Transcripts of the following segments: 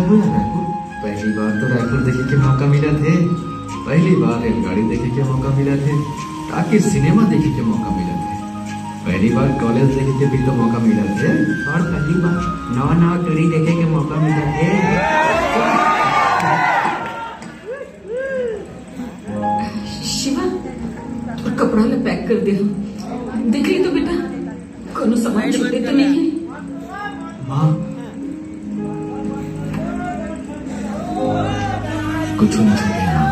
हो रायपुर? पहली बार तो रायपुर देखे के मौका मिला थे, पहली बार रेलगाड़ी देखे के मौका मिला थे, ताकि सिनेमा देखे के मौका मिला थे, पहली बार कॉलेज देखे के भी तो मौका मिला थे, और पहली बार नवा नवा टूरी देखे के मौका मिला थे। शिवा, और कपड़ा ला पैक कर दे। देख ली तो बेटा, कोनो सामान छूटे तो नहीं है? माँ कुछ नहीं छूटे ना,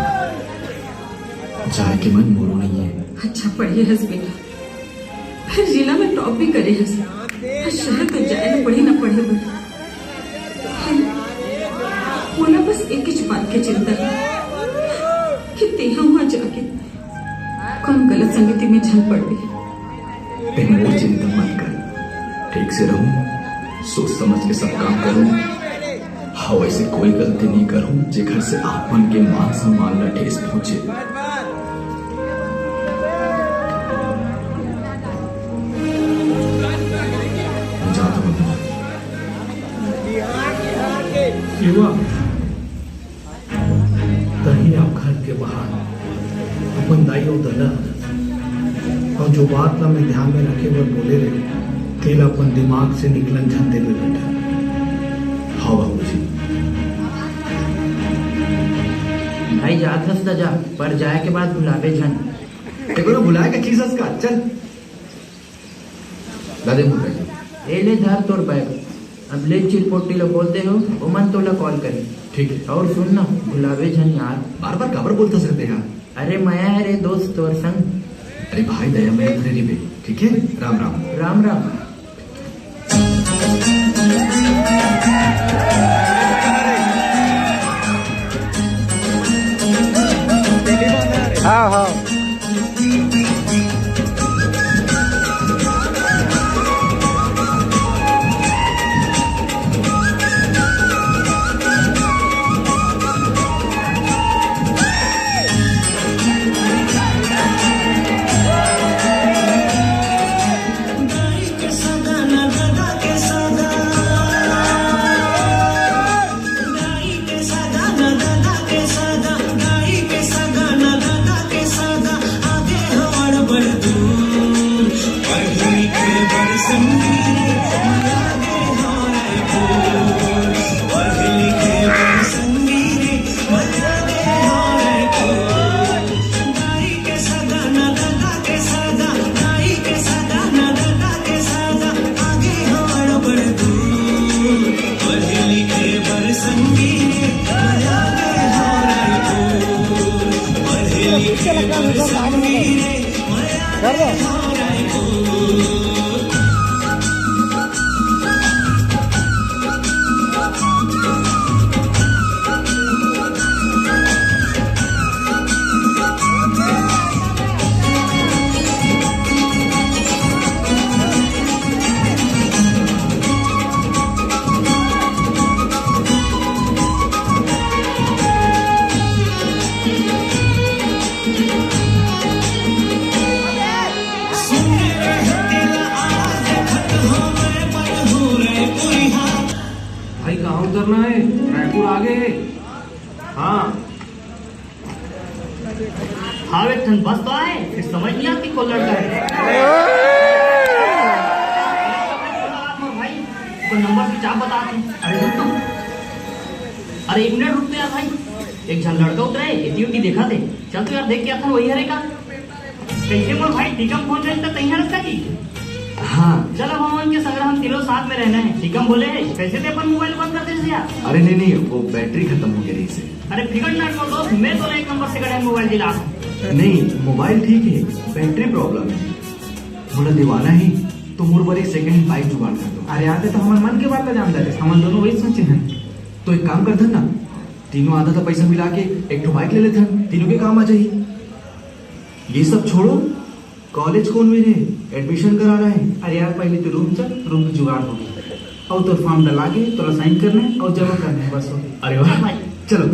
जाए के मन मोरो नहीं है। अच्छा पढ़िए हंस बेटा, फिर जिला में टॉप भी करे हंस, शहर तो जाए ना पढ़ी ना पढ़े बेटा। बोला बस एक ही बात की चिंता है कि तेहा वहां जाके कौन गलत संगति में झल पड़ गई। वो चिंता मत कर, ठीक से रहूं, सोच समझ के सब काम करूं, हाँ वैसे कोई गलती नहीं करूं जे घर से आपन के मान सम्मान ला ठेस पहुंचे। जाता हूं शिवा, कहीं आप घर के बाहर अपन दाई और दला और जो बात ला मैं ध्यान में रखे वो बोले रहे तेल अपन दिमाग से निकलन झंडे में बैठा। हाँ बाबूजी। भाई जात हंस जा, पर जाए के बाद बुलावे झन। देखो ना बुलाएगा चीज का, चल दादे मुझे ए ले धर तोर बैग, अब ले चिलपोटी लो बोलते हो वो मन तोला कॉल करे। ठीक है। और सुन ना, बुलावे झन यार, बार बार खबर बोलता सकते हैं। अरे मैं है रे दोस्त तोर संग। अरे भाई दया मैं इधर ही पे, ठीक है। राम राम। राम राम। हाँ हाँ कर दो। उतरना है, रायपुर आ गए। हाँ हाँ वे बस तो आए, फिर समझ नहीं आती कौन लड़का है। भाई तो नंबर स्विच आप बता दें। अरे 1 मिनट रुकते यार भाई, एक जन लड़का उतरा है, एटीएम देखा थे। चल तो यार देख के आता वही हरेगा कैसे बोल भाई, टिकम फोन रहे तो तैयार रखता की। हाँ चलो भगवान के संग हम तीनों साथ में रहना है। टिकम बोले कैसे थे अपन मोबाइल बंद कर दे यार। अरे नहीं वो बैटरी खत्म हो गई से। अरे फिकर ना करो दोस्त, मैं तो 1 नंबर से कड़ा मोबाइल दिला। नहीं मोबाइल ठीक है, बैटरी प्रॉब्लम है। थोड़ा दीवाना ही तो मोर पर 1 सेकंड बाइक जुगाड़ कर दो। अरे आते तो हमारे मन के बात का जान जाते, हम दोनों वही सोचे हैं। तो एक काम करते ना, तीनों आधा था पैसा मिला के एक तो बाइक ले लेते हैं, तीनों के काम आ जाइए। ये सब छोड़ो, कॉलेज कौन मेरे एडमिशन कराना है। अरे यार पहले तो रूम चल, रूम की जुगाड़ होगी और तो फॉर्म डला के तो साइन करना है और जमा करना है, बस हो गया। अरे वाह भाई चलो।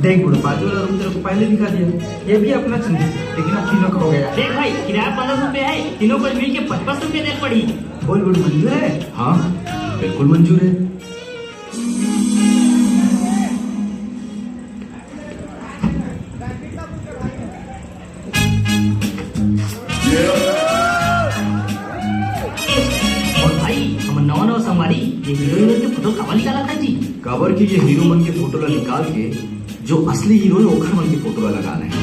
देख बुढ़ो बाजू वाला रूम तेरे को पहले दिखा दिया, ये भी अपना चुन, लेकिन अब तीनों का हो गया। देख भाई किराया 1500 रुपए है, तीनों को मिल के 55 रुपए देनी पड़ी। बोल बुढ़ मंजूर है? हाँ बिल्कुल मंजूर है। नवा नवा संगवारी ये हीरो हीरोइन के फोटो कावा निकाला था जी। काबर की ये हीरो मन के फोटो ला निकाल के जो असली हीरो है ओखर मन के फोटो ला लगाना है।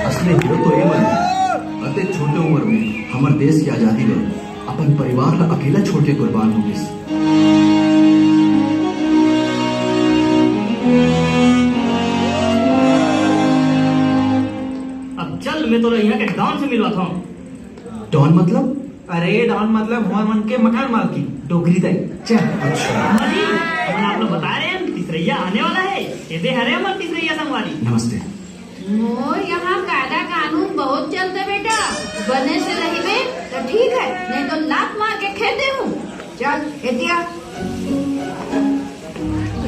असली हीरो तो ये मन है अते छोटे उम्र में हमारे देश की आजादी में अपन परिवार ला अकेला छोड़ के कुर्बान हो गए। अब चल मैं तो यहाँ के डॉन से मिलवा था। डॉन मतलब? अरे डॉन मतलब हमार मन के मकान मालकिन डोगरी तय चल। जी हम आप लोग बता रहे हैं तीसरैया आने वाला है। ये हरे हमारे तीसरैया संगवारी। नमस्ते। मोर यहाँ कायदा कानून बहुत चलते बेटा, बने से रहिबे तो ठीक है, नहीं तो लात मार के खेते हूँ। चल एतिया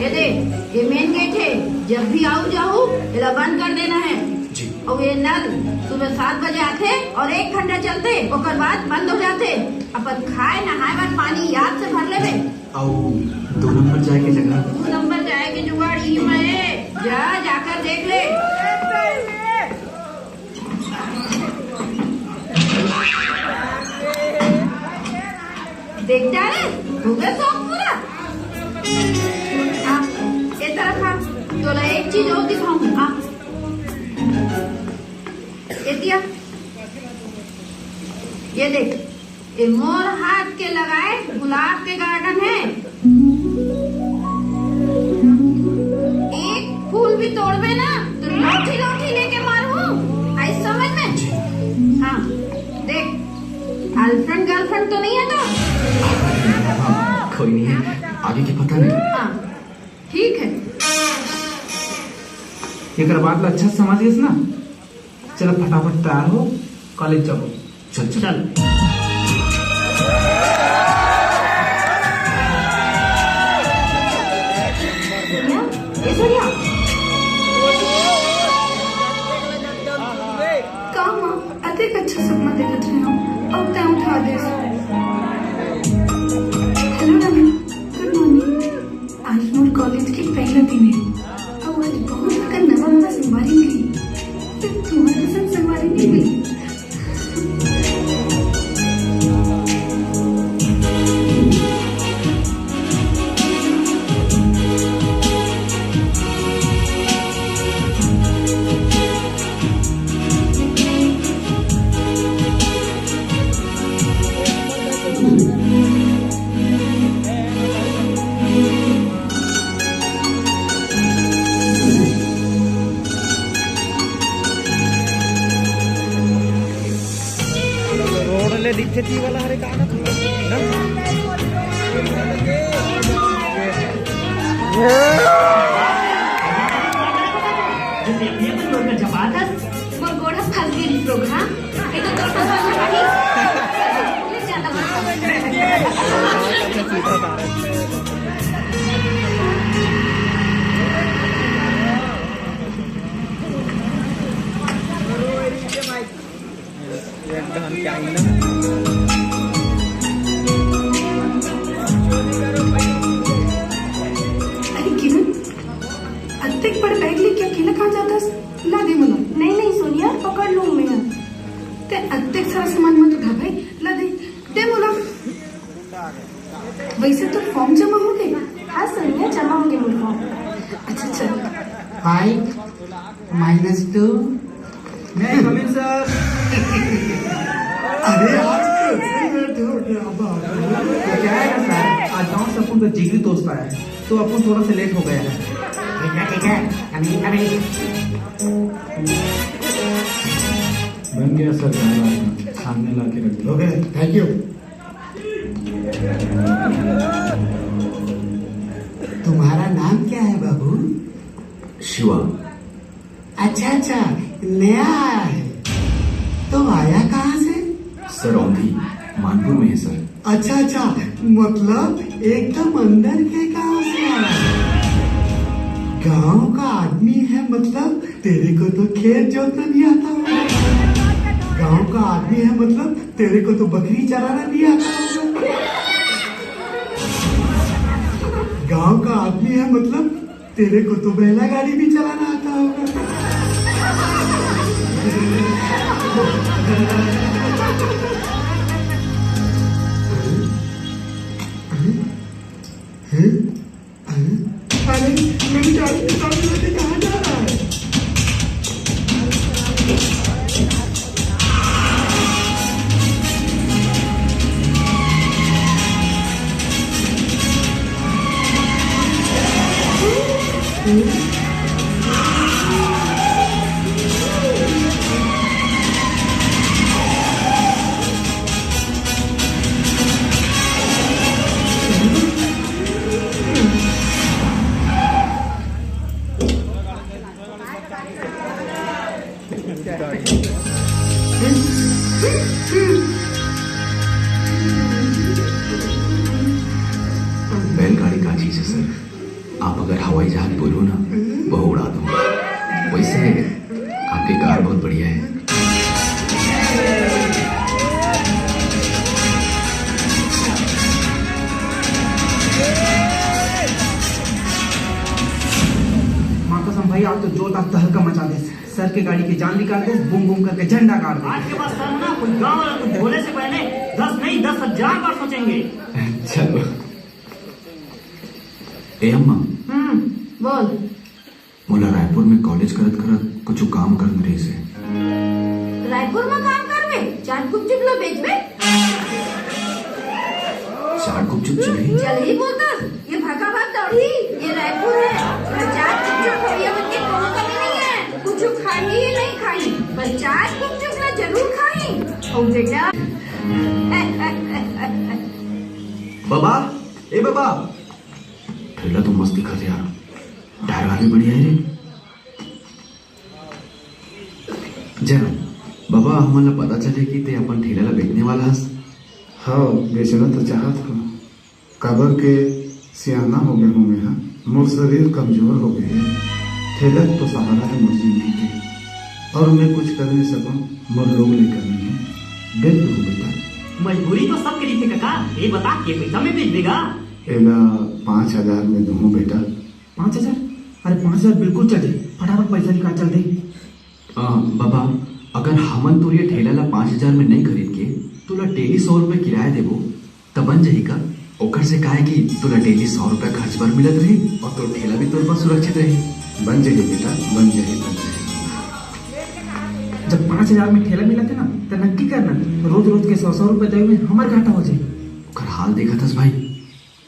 ये दे, ये मेन गेट है, जब भी आओ जाओ इला बंद कर देना है जी। और ये नल सुबह 7 बजे आते और 1 घंटा चलते ओकर बाद बंद हो जाते। अपन खाए नहाए बाद पानी याद से भर लेबे। आओ 2 नंबर जाए के जगह 2 नंबर जाए के जुगाड़ ही में जा जाकर देख ले। देखता है हो गया शौक पूरा। ये तरफ आ, तोला एक चीज और दिखाऊं। आ एतिया ये देख, ये मोर हाथ के लगाए गुलाब के गार्डन है। एक फूल भी तोड़बे ना तो लाठी लाठी लेके मारूं, आई समझ में? हाँ देख, गर्लफ्रेंड तो नहीं है तो? कोई नहीं है, आगे की पता नहीं। हाँ ठीक है। एक बात ला अच्छा से समझ गए ना। चलो फटाफट तैयार हो, कॉलेज चलो। चल चल, चल। ये सोनिया कहाँ अधिक अच्छा सपना देखत रहे हो, अब तय उठा दे। हेलो नवीन, गुड मॉर्निंग। आज मोर कॉलेज के पहला दिन है। अब आज बहुत अगर नवा संगवारी मिली, फिर तुम्हारे संग संगवारी नहीं मिली। रोडले दिखते ती वाला हरे का मोर गोड़ा फंस गई प्रोग्राम। ये तो तोड़ वाली पुलिस ज्यादा एकदम क्या ही ना अरे किरण, अत्तेक पर बैग लेके अकेला कहाँ जाता? ला दे मला। नहीं नहीं सोनिया, पकड़ लूँ मैं। ते अत्तेक सारा सामान मत उठा भाई, ला दे दे मला। वैसे तो फॉर्म जमा हो गए? हाँ सोनिया, जमा हो गए मेरे फॉर्म। अच्छा चल। 5 - 2 मैं कमिंग सर। अरे आज तो हो गया बाबा। तो क्या है ना सर, आज गाँव से अपन का जिगरी दोस्त आया है, तो अपन थोड़ा सा लेट हो गया है। ठीक है अभी बन गया सर, सामने ला के रख दो। Okay, thank you. तुम्हारा नाम क्या है बाबू? शिवा। अच्छा, नया आया है तो आया कहाँ से? सर औंधी मानपुर में है सर। अच्छा, मतलब एकदम अंदर के गांव से आया है। गांव का आदमी है मतलब तेरे को तो खेत जोतना भी आता होगा। गांव का आदमी है मतलब तेरे को तो बकरी चराना भी आता होगा। गांव का आदमी है मतलब तेरे को तो बैला गाड़ी भी चलाना आता होगा। बोलता तहलका मचा दे, सर के गाड़ी की जान निकाल दे, बूम बूम करके झंडा गाड़ दे। आज के बाद सर ना कुछ गाँव वाला कुछ बोले से पहले 10 नहीं 10,000 बार सोचेंगे। चलो ए अम्मा बोल। मोला रायपुर में कॉलेज करत करत कुछ काम कर रही से। रायपुर में काम करवे, चाट गुपचुप लो बेचबे। चाट गुपचुप चली चल ही बोलता, ये भागा भाग दौड़ी, ये रायपुर है। चाट गुपचुप खड़िया बन के कोनो कमी नहीं है, कुछ खाई ही नहीं खाई, पर चाट गुपचुप ना जरूर खाई। और बेटा बाबा, ए बाबा, ठेला तो मस्त दिखा यार, टायर वाली बढ़िया है रे। जय बाबा, हमारा पता चले कि ते अपन ठेला ला बेचने वाला हस। हाँ, बेचना तो चाहत हो, काबर के सियाना हो गए हूँ मैं। मोर शरीर कमजोर हो गए है, ठेला तो सहारा है मोर जिंदगी के, और मैं कुछ कर नहीं सकूँ, मोर लोग नहीं करनी है। बेच दो बेटा। मजबूरी तो सब करी थे काका, ये बता के पैसा में बेच देगा। एला 5,000 में दूँ बेटा। 5,000? अरे 5,000 बिल्कुल चल जाए, फटाफट पैसा निकाल चल दे। बाबा, अगर हमन तो ये ठेला ला 5,000 में नहीं खरीद के तुला डेली 100 रुपए किराया देबो तब बन जाही का। ओकर से काहे कि तुला डेली 100 रुपए खर्च पर मिलत रही और तो ठेला भी तोर पास सुरक्षित रही। बन जाइए बेटा, बन जाइए, बन जाइए। जब 5,000 में ठेला मिला थे ना, तो नक्की करना, रोज रोज के 100 रुपए दे में हमार घाटा हो जाए। ओकर हाल देखा था भाई,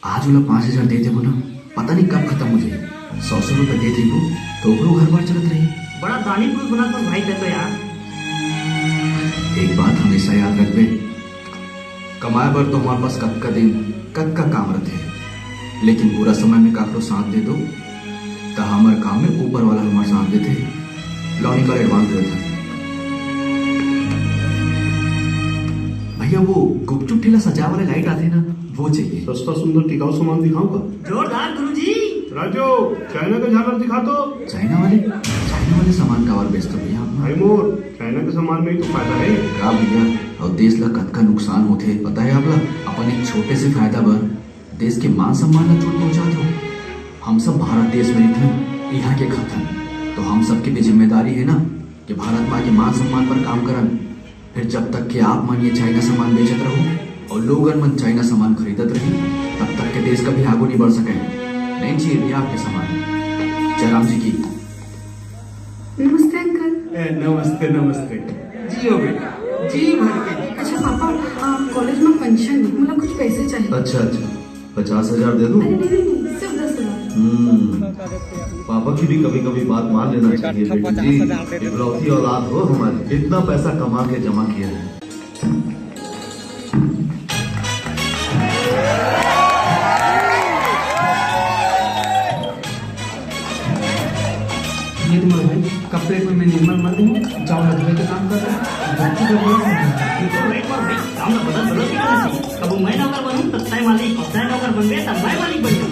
आज वाला 5,000 दे देबो ना, पता नहीं कब खत्म हो जाए। 100 रुपए दे देबो तो ओकरो घर बार चलत रही। बड़ा दानी पुरुष बना तो भाई तो यार। एक बात हमेशा याद रखबे, कमाए बर तो हमारे पास कद का दिन कद का काम रहते, लेकिन बुरा समय में काकरो साथ दे दो तो हमारे काम में ऊपर वाला हमारे साथ देते। लॉनी का एडवांस देता भैया, वो गुपचुप ठेला सजा वाले लाइट आते ना, वो चाहिए। सस्ता सुंदर टिकाऊ सामान दिखाऊंगा। जोरदार गुरुजी। राजू, चाइना का झालर दिखा तो। चाइना वाले सामान का और बेचते भैया। भाई मोर, चाइना के सामान में ही तो फायदा है। का भैया, और देश ला कद का नुकसान होते पता है आपला। अपन एक छोटे से फायदा बर देश के मान सम्मान ला चोट पहुंचाते हो। हम सब भारत देश में रहते, यहाँ के खातन, तो हम सबकी भी जिम्मेदारी है ना कि भारत माँ के मान सम्मान पर काम करन। फिर जब तक कि आप मन ये चाइना सामान बेचत रहो और लोगन मन चाइना सामान खरीदत रही, तब तक के देश कभी आगे नहीं बढ़ सके। नहीं चाहिए भैया आपके सामान। जयराम जी की नमस्ते अंकल। नमस्ते नमस्ते। जियो बेटा, जी भर के। अच्छा पापा, कॉलेज में फंक्शन है, मुझे कुछ पैसे चाहिए। अच्छा 50,000 दे दूं? अरे नहीं, सिर्फ 10,000। पापा की भी कभी कभी बात मान लेना चाहिए बेटी जी। इकलौती औलाद हो हमारी, इतना पैसा कमा के जमा किया है। ये तुम्हारे भाई कपड़े में मैं निर्मल मत हूँ, जाओ लड़के के काम कर रहा है। तो एक बार भाई काम ना बदल की नहीं। कब मैं नौकर बनूं तब तय मालिक, अब तय नौकर बन गए तब मैं मालिक बन जाऊं।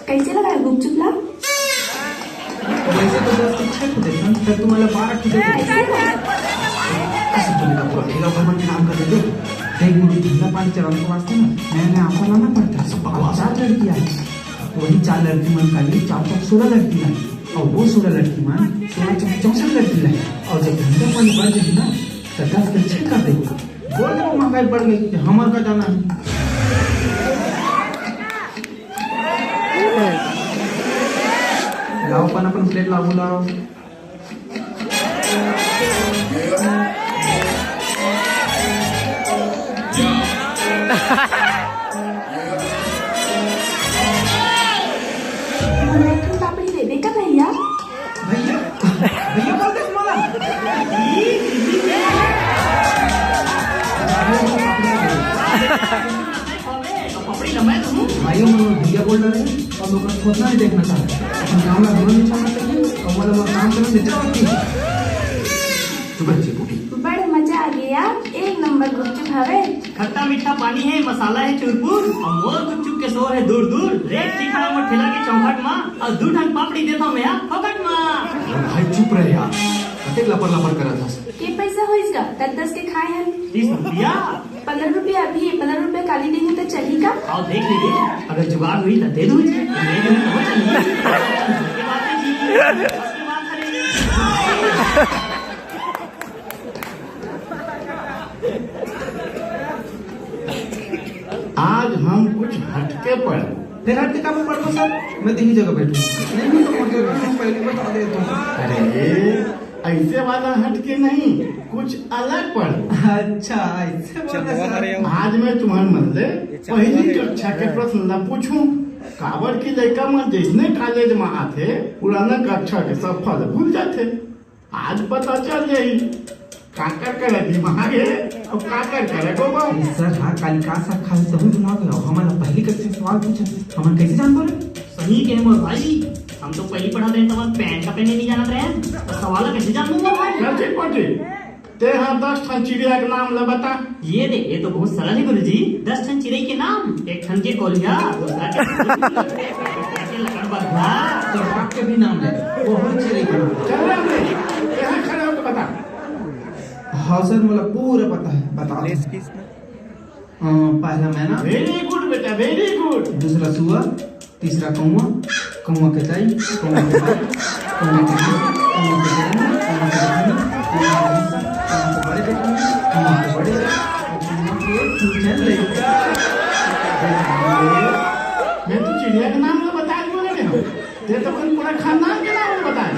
कैसे लगा है गुपचुप ला? वैसे तो 10 को देता, फिर तुम्हारा 12 को देता। ऐसे तुमने आपको ठेला भर में काम कर दे। एक मुट्ठी धंधा पानी चलाने के वास्ते ना नया आपको लाना पड़ता है। सब बकवास। 4 लड़कियां हैं, वही 4 लड़की मन का लिए 416 लड़की लाई, और वो 16 लड़की मन 1664 लड़की लाई। और जब धंधा पानी बढ़ जाए ना तो 10 के 6 कर देगा। बोल दो महंगाई बढ़ गई, हमारे का जाना है। लाओ अपन प्लेट लाओ लाओ। पापड़ी दे देगा भैया। भैया भैया बोल दे तुम्हारा। पपड़ी ना मैं दूं। भाइयों में भैया बोल रहे हैं और लोग खोजना नहीं देखना चाहते। अपन काम में नहीं छोड़ना चाहिए और वो काम करना देते रहती। चुप रह पोटी। बड़े मजा आ गया, एक नंबर गुपचुप हवे। खट्टा मीठा पानी है, मसाला है चुरपुर, और मोर गुपचुप के शोर है दूर दूर। रेत की खड़ा मैं ठेला की चौखट माँ और 2 ढंग पापड़ी देता हूँ मैं फोकट माँ। भाई चुप रहे यार, कते लपर लपर कर रहा था। के पैसा हो इसका 10 के खाए हैं। 20 रुपया। ₹15 अभी है, ₹15 काली देंगे तो चलेगा? आओ देख लीजिए, अगर जुगाड़ हुई तो दे दो मुझे। नहीं दूँ तो चलिए। उसके बाद कीजिए, उसके बाद करेंगे। आज हम कुछ हटके पढ़े। फिर हट के काम पढ़ो सर, मैं तीन जगह बैठूँ। नहीं तो मुझे पहले बता दे तुम। अरे ऐसे वाला हटके नहीं, कुछ अलग पढ़ो। अच्छा ऐसे बोला सर। आज मैं तुम्हारे मन से पहली कक्षा के प्रश्न न पूछूं। काबर की लड़का मन जिसने कॉलेज में आते पुराना कक्षा के सब फल भूल जाते। आज पता चल जाई काकर करे दिमाग है और काकर करे गोबर। सर हाँ काली का साथ खाली तभी दिमाग लगाओ। हमारा पहली कक्षा से सवाल पूछा, हम कैसे जान बोले? सही कहे मोर भाई, हम तो पहली पढ़ा रहे तब पैंट का पहने नहीं जाना रहे, तो सवाल कैसे जान दूंगा भाई? ठीक पटी ते हाँ 10 ठन चिड़िया के नाम ले बता। ये दे, ये तो बहुत सरल है गुरुजी। 10 ठन चिड़ै के नाम, एक ठन के कोलिया, दूसरा के लकड़बग्घा। तो आपके भी नाम ले, बहुत चिड़ै के नाम। चल रे यहाँ खड़े हो तो बता। हाँ सर मुझे पूरा पता है, बता दो। पहला मैना। वेरी गुड बेटा, वेरी गुड। दूसरा सुअर, तीसरा कौवा, कौवा के ताई, कौवा के ताई, कौवा के ताई, कौवा के ताई, कौवा के ताई, कौवा के बड़े बेटा, कौवा के बड़े मैं तो चिड़िया के नाम में बता दूंगा ना, ते तो पूरा खानदान के नाम में बताया।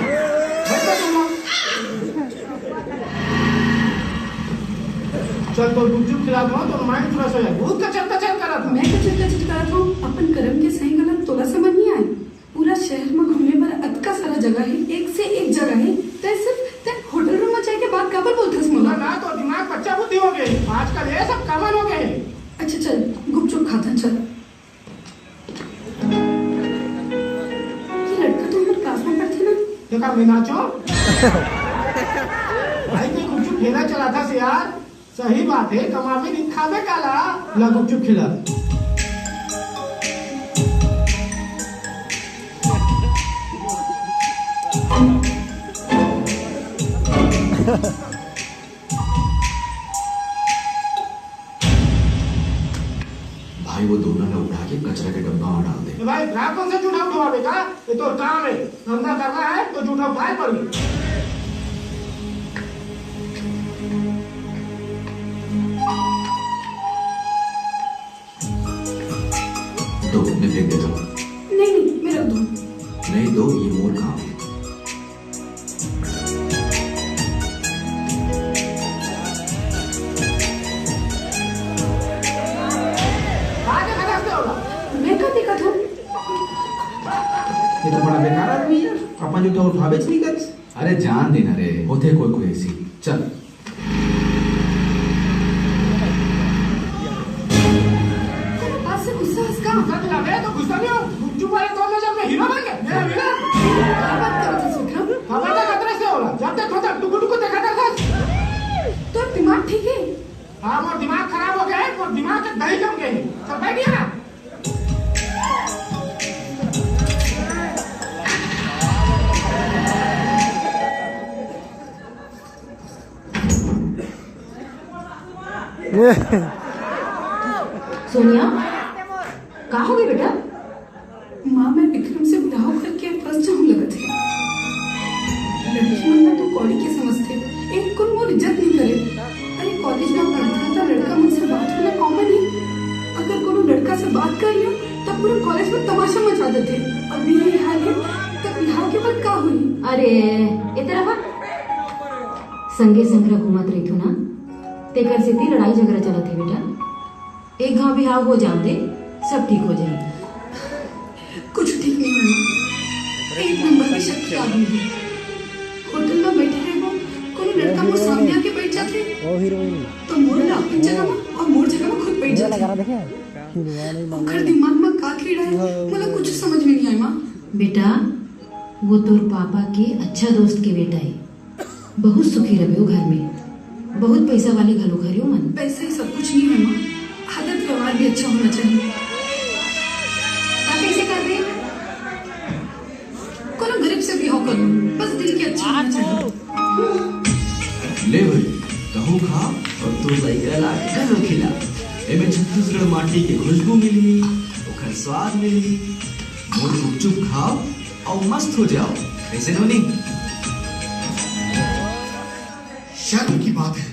चल तो गुपचुप खिला दो तो माइंड फ्रेश हो जाए। बहुत कचर कचर करा था। मैं कचर कचर करा था। अपन कर्म के सही गलत तोला समझ नहीं आए। पूरा शहर में घूमने पर अतका सारा जगह है, एक से एक जगह है। ते सिर्फ होटल रूम में जाए के बाद काबर बोलथस मोला? ना तो दिमाग बच्चा बुद्धि हो गए, आजकल ये सब कॉमन हो गए। अच्छा चल गुपचुप खाता चल। ये लड़का तो हमारे क्लास में पढ़ते ना। देखा मीनाचो भाई के गुपचुप खेला चला था से यार। सही बात है, कमावे नहीं खावे काला। ला गुपचुप खिला। भाई वो दोनों ने उठा के कचरा के डब्बा में डाल दे। भाई ग्राहकों से झूठा उठवावे का ये तो काम है। धंधा करना है तो झूठा उठाए पड़ेगी। दो मैं फेंक देता हूँ। नहीं मेरा दो। नहीं दो, ये मोर काम है। मैं क्या देखा था? ये तो बड़ा बेकार आदमी है, अपन जो तो उठावे नहीं कर। अरे जान देना रे, होते कोई कोई ऐसी। चल आज से गुस्सा हंसका तो गुस्सा नहीं हो। गुपचुप वाले दोनों जब मैं हीरो बन गया। मेरा हीरो क्या बात करो तुम सुखराम? खबर का खतरे से होला। जब तक होता टुकु टुकु देखा था। तो दिमाग ठीक है? हाँ मोर दिमाग खराब हो गया है। मोर दिमाग के दही जम गए। सब बैठिए ना। सोनिया कहाँ हो गई बेटा? माँ मैं विक्रम से विवाह करके फंस जाऊँ लगा थे। लड़की मनना तो कौड़ी के समझते, एक कुल मोर इज्जत नहीं करे। अरे कॉलेज में पढ़ता था, लड़का मुझसे बात करना कॉमन है। अगर कोनो लड़का से बात कर लियो तब पूरे कॉलेज में तमाशा मचा देते। अभी ये हाल है तब विवाह के बाद क्या हुई? अरे इतना संगे संगरा घूमत रही थो ना, तेकर से लड़ाई झगड़ा चला थे बेटा। एक घाव बिहाव हो जाते सब ठीक हो जाए। कुछ ठीक नहीं हुआ। एक नंबर की शक की आदमी है। होटल में बैठे रहे वो, कोई लड़का मुझ सामने आके बैठ जाते तो मोर अपनी जगह में और मोर जगह में खुद बैठ जाते। ओकर दिमाग में का कीड़ा है मतलब कुछ समझ में नहीं आई। माँ बेटा वो तोर पापा के अच्छा दोस्त के बेटा है, बहुत सुखी रहे हो घर में, बहुत पैसा वाले घरों घर हो मन। पैसा ही सब कुछ नहीं है माँ, आदत व्यवहार भी अच्छा होना चाहिए। कैसे कर रहे? कोनो गरीब से भी हो कर लो, बस दिल की अच्छा होना चाहिए। ले भाई कहूँ खा और तू लइका लाके घर रखिला। एमे छत्तीसगढ़ माटी के खुशबू मिली, ओकर स्वाद मिली। मोर गुपचुप खाओ और मस्त हो जाओ। कैसे नोनी? शर्म की बात है,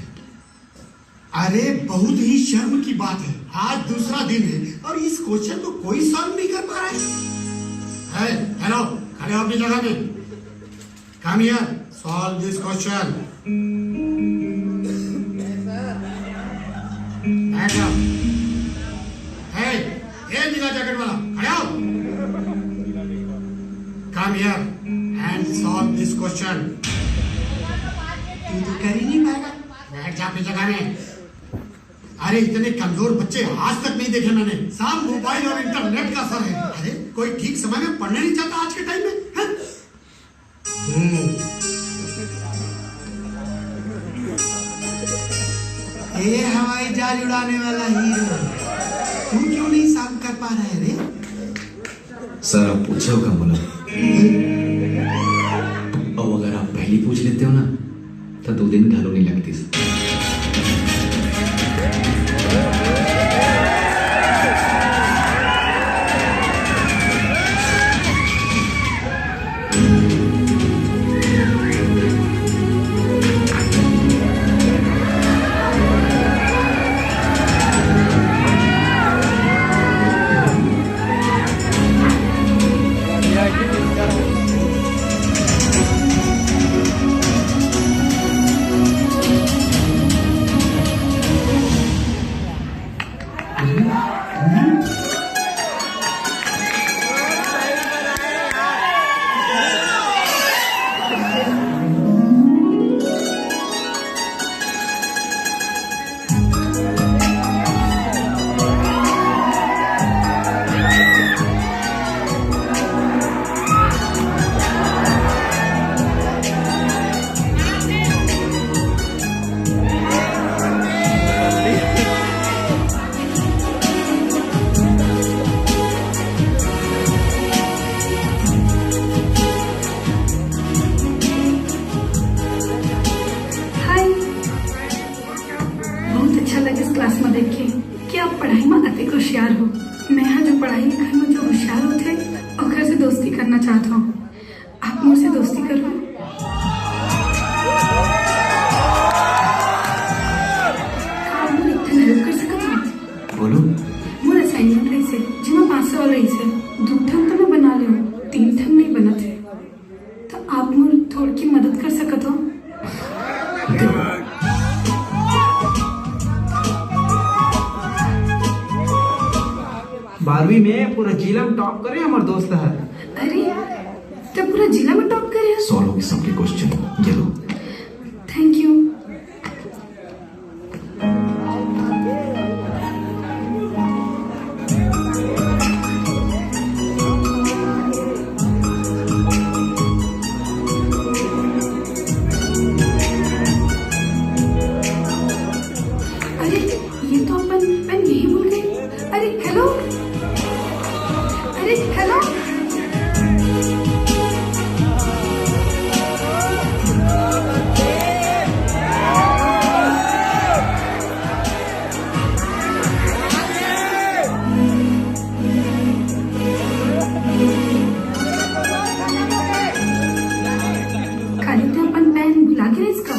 अरे बहुत ही शर्म की बात है। आज दूसरा दिन है और इस क्वेश्चन को कोई सॉल्व नहीं कर पा रहा है। हेलो, खड़े हो अपनी जगह में। Come here, solve this question. Hey नीला जैकेट वाला, खड़े हो। Come here and solve this question. तू तो कर ही नहीं पाएगा, बैठ जा अपनी जगह में। अरे इतने कमजोर बच्चे आज तक नहीं देखे मैंने। सब मोबाइल और इंटरनेट का असर है। अरे कोई ठीक समय में पढ़ने नहीं चाहता आज के टाइम में, है? ये हवाई जहाज उड़ाने वाला हीरो, तू क्यों नहीं सॉल्व कर पा रहा है रे? सर आप पूछे हो का बोला, और अगर आप पहली पूछ लेते हो ना तो 2 दिन घालो नहीं लगती सर। क्लास में देखे कि आप पढ़ाई में अतिक होशियार हो। मैं यहाँ जो पढ़ाई लिखाई में जो होशियार होते और से दोस्ती करना चाहता हूँ। आप मुझसे दोस्ती करो। आप मुझे इतना हेल्प कर सकते हो? बोलो। मोर असाइनमेंट रही से जिसमें 500 वाला रही से 2 ठन तो मैं बना ले 3 ठन नहीं बना थे, तो आप मुझे थोड़ी की मदद कर सकते हो? 12वीं में पूरा जिला में टॉप करे हमारे दोस्त है। अरे तो पूरा जिला में टॉप करे? सॉल्व होगी सबके क्वेश्चन। ये लो। Thank you. अरे ये तो अपन मैं यही भूल गई। अरे हेलो, अरे हेलो। खाली तो अपन पेन भुला के रहे इसका।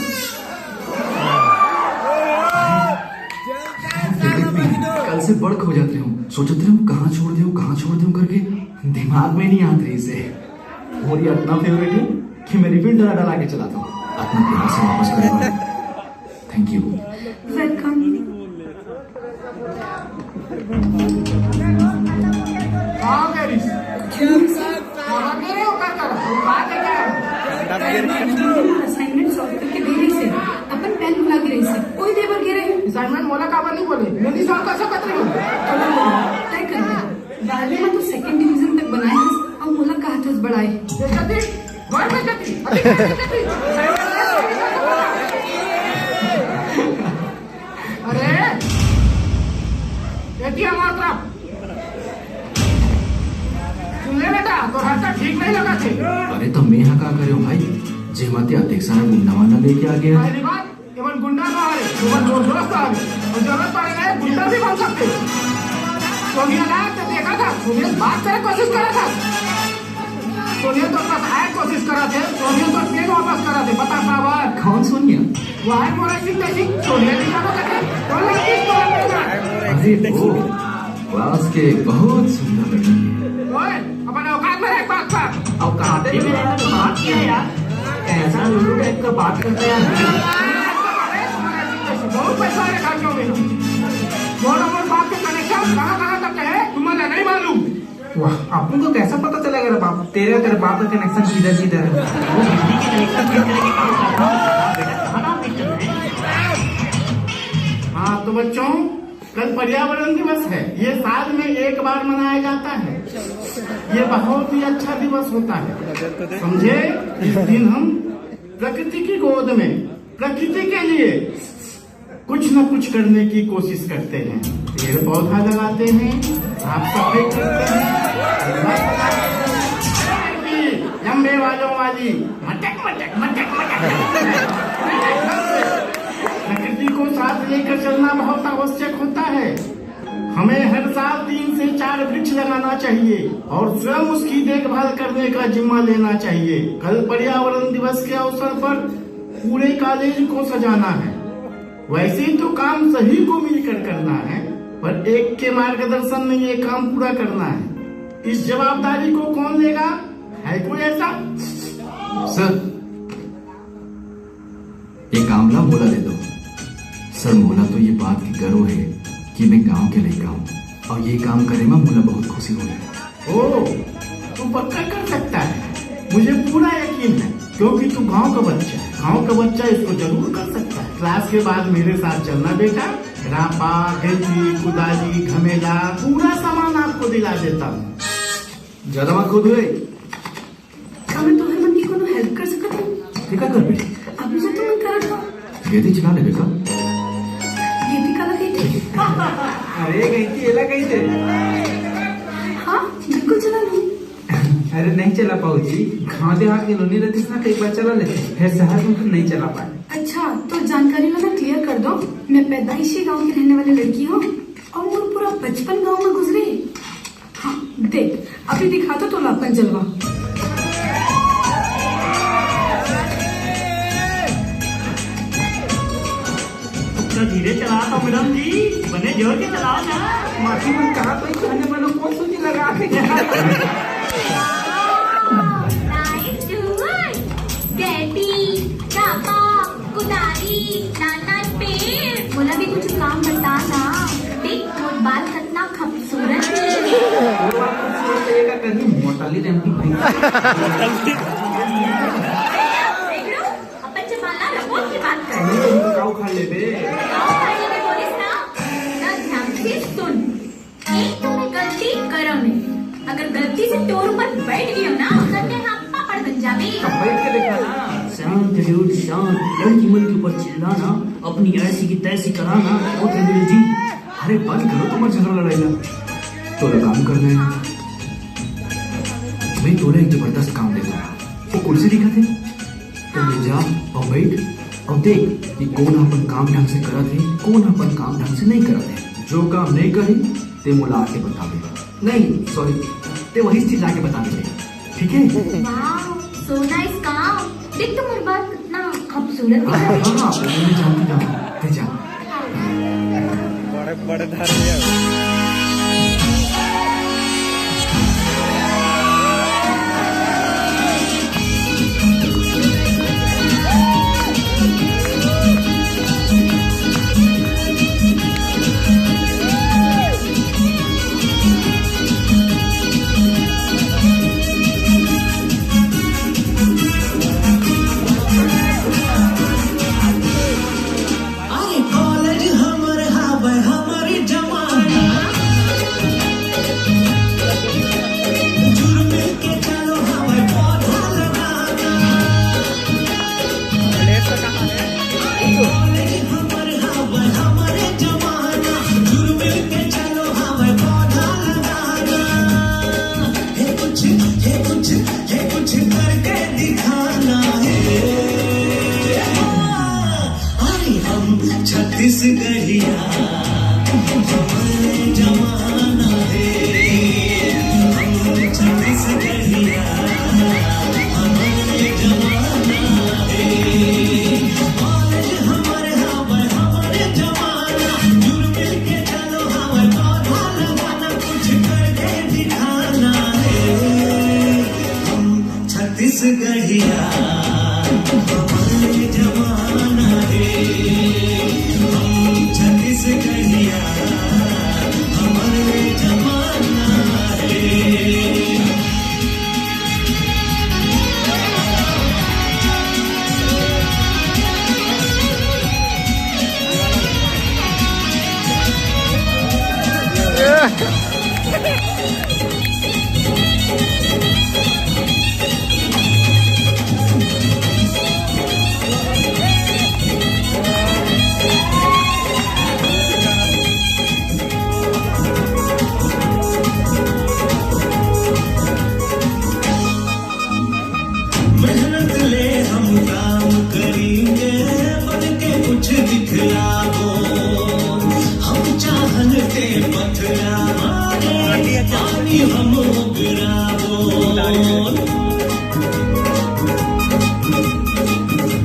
कल से बड़क हो जाते हूँ, सोचते हूँ कहाँ छोड़ दूँ करके दिमाग में नहीं आते इसे। और ये इतना फेवरेट है कि मैं रिफिल डाला के चलाता हूँ। अपना प्यार से वापस करेगा। Thank you. Welcome. Assignment solve करके दे रही से अपन पेन भुला के रही से कोई देवर गिरे असाइनमेंट मोला काबर नहीं बोले, मैं नहीं सॉल्व कर सकत रही हूं। तय कर दे। 12वीं में तो 2nd डिवीजन तक बनाए हस और मोला कहा था बढ़ाए। जति घर में जति अरे एटीएम मात्रा सुन ले बेटा, तो रास्ता ठीक नहीं लगा थे। अरे तो मैं यहाँ क्या करे भाई, जेमाते अतिक सारा गुंडा वाला लेके आ गया। पहली बात एवं गुंडा ना है, तुम्हें दोस्त आ गए और जरूरत पड़ेगा गुंडा भी बन सकते हो। सोनिया लाया तो देखा था, सोनिया बात करे कोशिश करा था, सोनिया तो बताया कोशिश करा थे, सोनिया तो पेन वापस करा थे। बता बाबा कौन सोनिया? वो है मोरा सिंह सिंह, सोनिया जी का कहते तो लड़की अरे वो क्लास के बहुत सुंदर लड़की है। ओए अपने औकात में रह, बात कर। औकात में रहना तो बात क्या है यार, ऐसा लुल्लू टाइप का बात करते हैं बहुत पैसा है खर्चों में। मोर और बाप के कनेक्शन कहाँ तक है तुम्हें नहीं मालूम। वाह, अपन को कैसा पता चलेगा रे बाप, तेरे बाप का कनेक्शन किधर किधर है। वो बिजली के कनेक्शन ठीक तरह के काम करता हूँ बेटा, खाना मिस्टर है। हाँ तो बच्चों, कल पर्यावरण दिवस है। ये साल में एक बार मनाया जाता है। ये बहुत ही अच्छा दिवस होता है, समझे। इस दिन हम प्रकृति की गोद में प्रकृति के लिए कुछ न कुछ करने की कोशिश करते हैं। पेड़ पौधा लगाते हैं, साफ सफाई करते हैं, लंबे वालों वाली मटक मटक मटक मटक। प्रकृति को साथ लेकर चलना बहुत आवश्यक होता है। हमें हर साल 3 से 4 वृक्ष लगाना चाहिए और स्वयं उसकी देखभाल करने का जिम्मा लेना चाहिए। कल पर्यावरण दिवस के अवसर पर पूरे कॉलेज को सजाना है। वैसे ही तो काम सभी को मिलकर करना है, पर एक के मार्गदर्शन में ये काम पूरा करना है। इस जवाबदारी को कौन लेगा? है कोई ऐसा? सर, ये कामला मोला दे दो। सर, मोला तो ये बात की गर्व है कि मैं गांव के लड़का हूँ और ये काम करे में मोला बहुत खुशी हो रही। ओ, तू पक्का कर सकता है, मुझे पूरा यकीन है, क्योंकि तू गांव का बच्चा है। गांव का बच्चा इसको जरूर कर सकता है। क्लास के बाद मेरे साथ चलना बेटा। रापा, गंजी, कुदाली, घमेला, पूरा सामान आपको दिला देता हूँ। ज्यादा मत खोद रे। क्या मैं तुम्हें मन की कोनो हेल्प कर सकता हूँ? क्या कर बेटी? अभी जो तुम कर रहा गेदी चला ले बेटा। ये भी कला गई थी। अरे गई थी, एला गई थे। हाँ बिल्कुल चला लूँ। अरे नहीं चला पाऊ जी, गाँव देहात के लोनी रहती ना, कई बार चला लेते, फिर शहर में नहीं चला पाए। अच्छा तो जानकारी ना क्लियर कर दो। मैं पैदाइशी गांव की रहने वाली लड़की हूँ और वो पूरा बचपन गांव में गुजरी। हाँ देख, अभी दिखा दो तो अपन जलवा। धीरे चला तो मैडम जी, बने जोर के चलाओ ना। माथी में कहा तो खाने वालों को सूची लगा के बोला भी कुछ काम बता ना। देख मोर बाल कितना खूबसूरत है। कहीं मोटाली रहती भाई। अपन से बाला रबोट की बात कर। काऊ खा ले बे। बोलिस ना, ना ध्यान से सुन। एक तो मैं गलती करम नहीं, अगर गलती से टोर ऊपर बैठ गई हो ना, तो हाथ पापड़ बन जावे। बैठ के देखा ना। शांत ड्यूड शांत, लड़की मन के ऊपर चिल्लाना, अपनी ऐसी की तैसी कराना बहुत है जी। अरे बंद करो तुम्हारे झगड़ा लड़ाई। तोरा काम करना है, मैं तोरा एक जबरदस्त काम दे दूंगा। वो कुर्सी दिखा थे तो ले जा और बैठ और देख कि कौन अपन काम ढंग से करा थे, कौन अपन काम ढंग से नहीं करा थे। जो काम नहीं करी ते मुला आके बता दे। नहीं सॉरी, ते वही चीज आके बता दे, ठीक है? वाह सो नाइस काम। देख तो मोर बाल कितना खूबसूरत हाँ है। हाँ, मैं जानती जा। बड़े बड़े धर्म कॉलेज हमर हावे हमारी जमाना। छत्तीसगढ़िया हमारे जमाना है, हम छत्तीसगढ़िया हमारे जमाना है। कॉलेज हमारे हमारे जमाना, जुड़ मिल के चलो हमें पौधा लगाना, कुछ करके दिखाना है। हम छत्तीसगढ़िया हमारे जमाना है, हम छत्तीसगढ़िया हमारे जमाना है। मेहनत ले हम काम करेंगे, बन के कुछ दिखलाओ, हम चाहन के पथराओ, पानी हम गिराओ।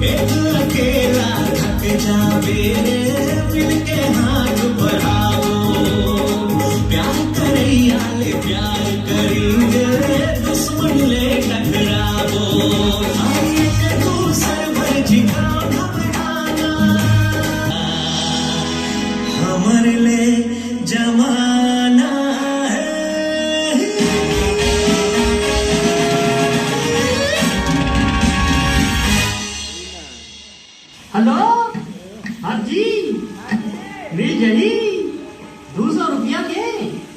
एक अकेला थक जावे, मिल के हाथ बढ़ाओ, प्यार करैया ले प्यार करेंगे, दुश्मन ले टकराओ। आइए के दूसर भर झिकाओ घबराना, हमारे ले जमाना है। हेलो हाँ जी, मिल जही 200 रुपया के।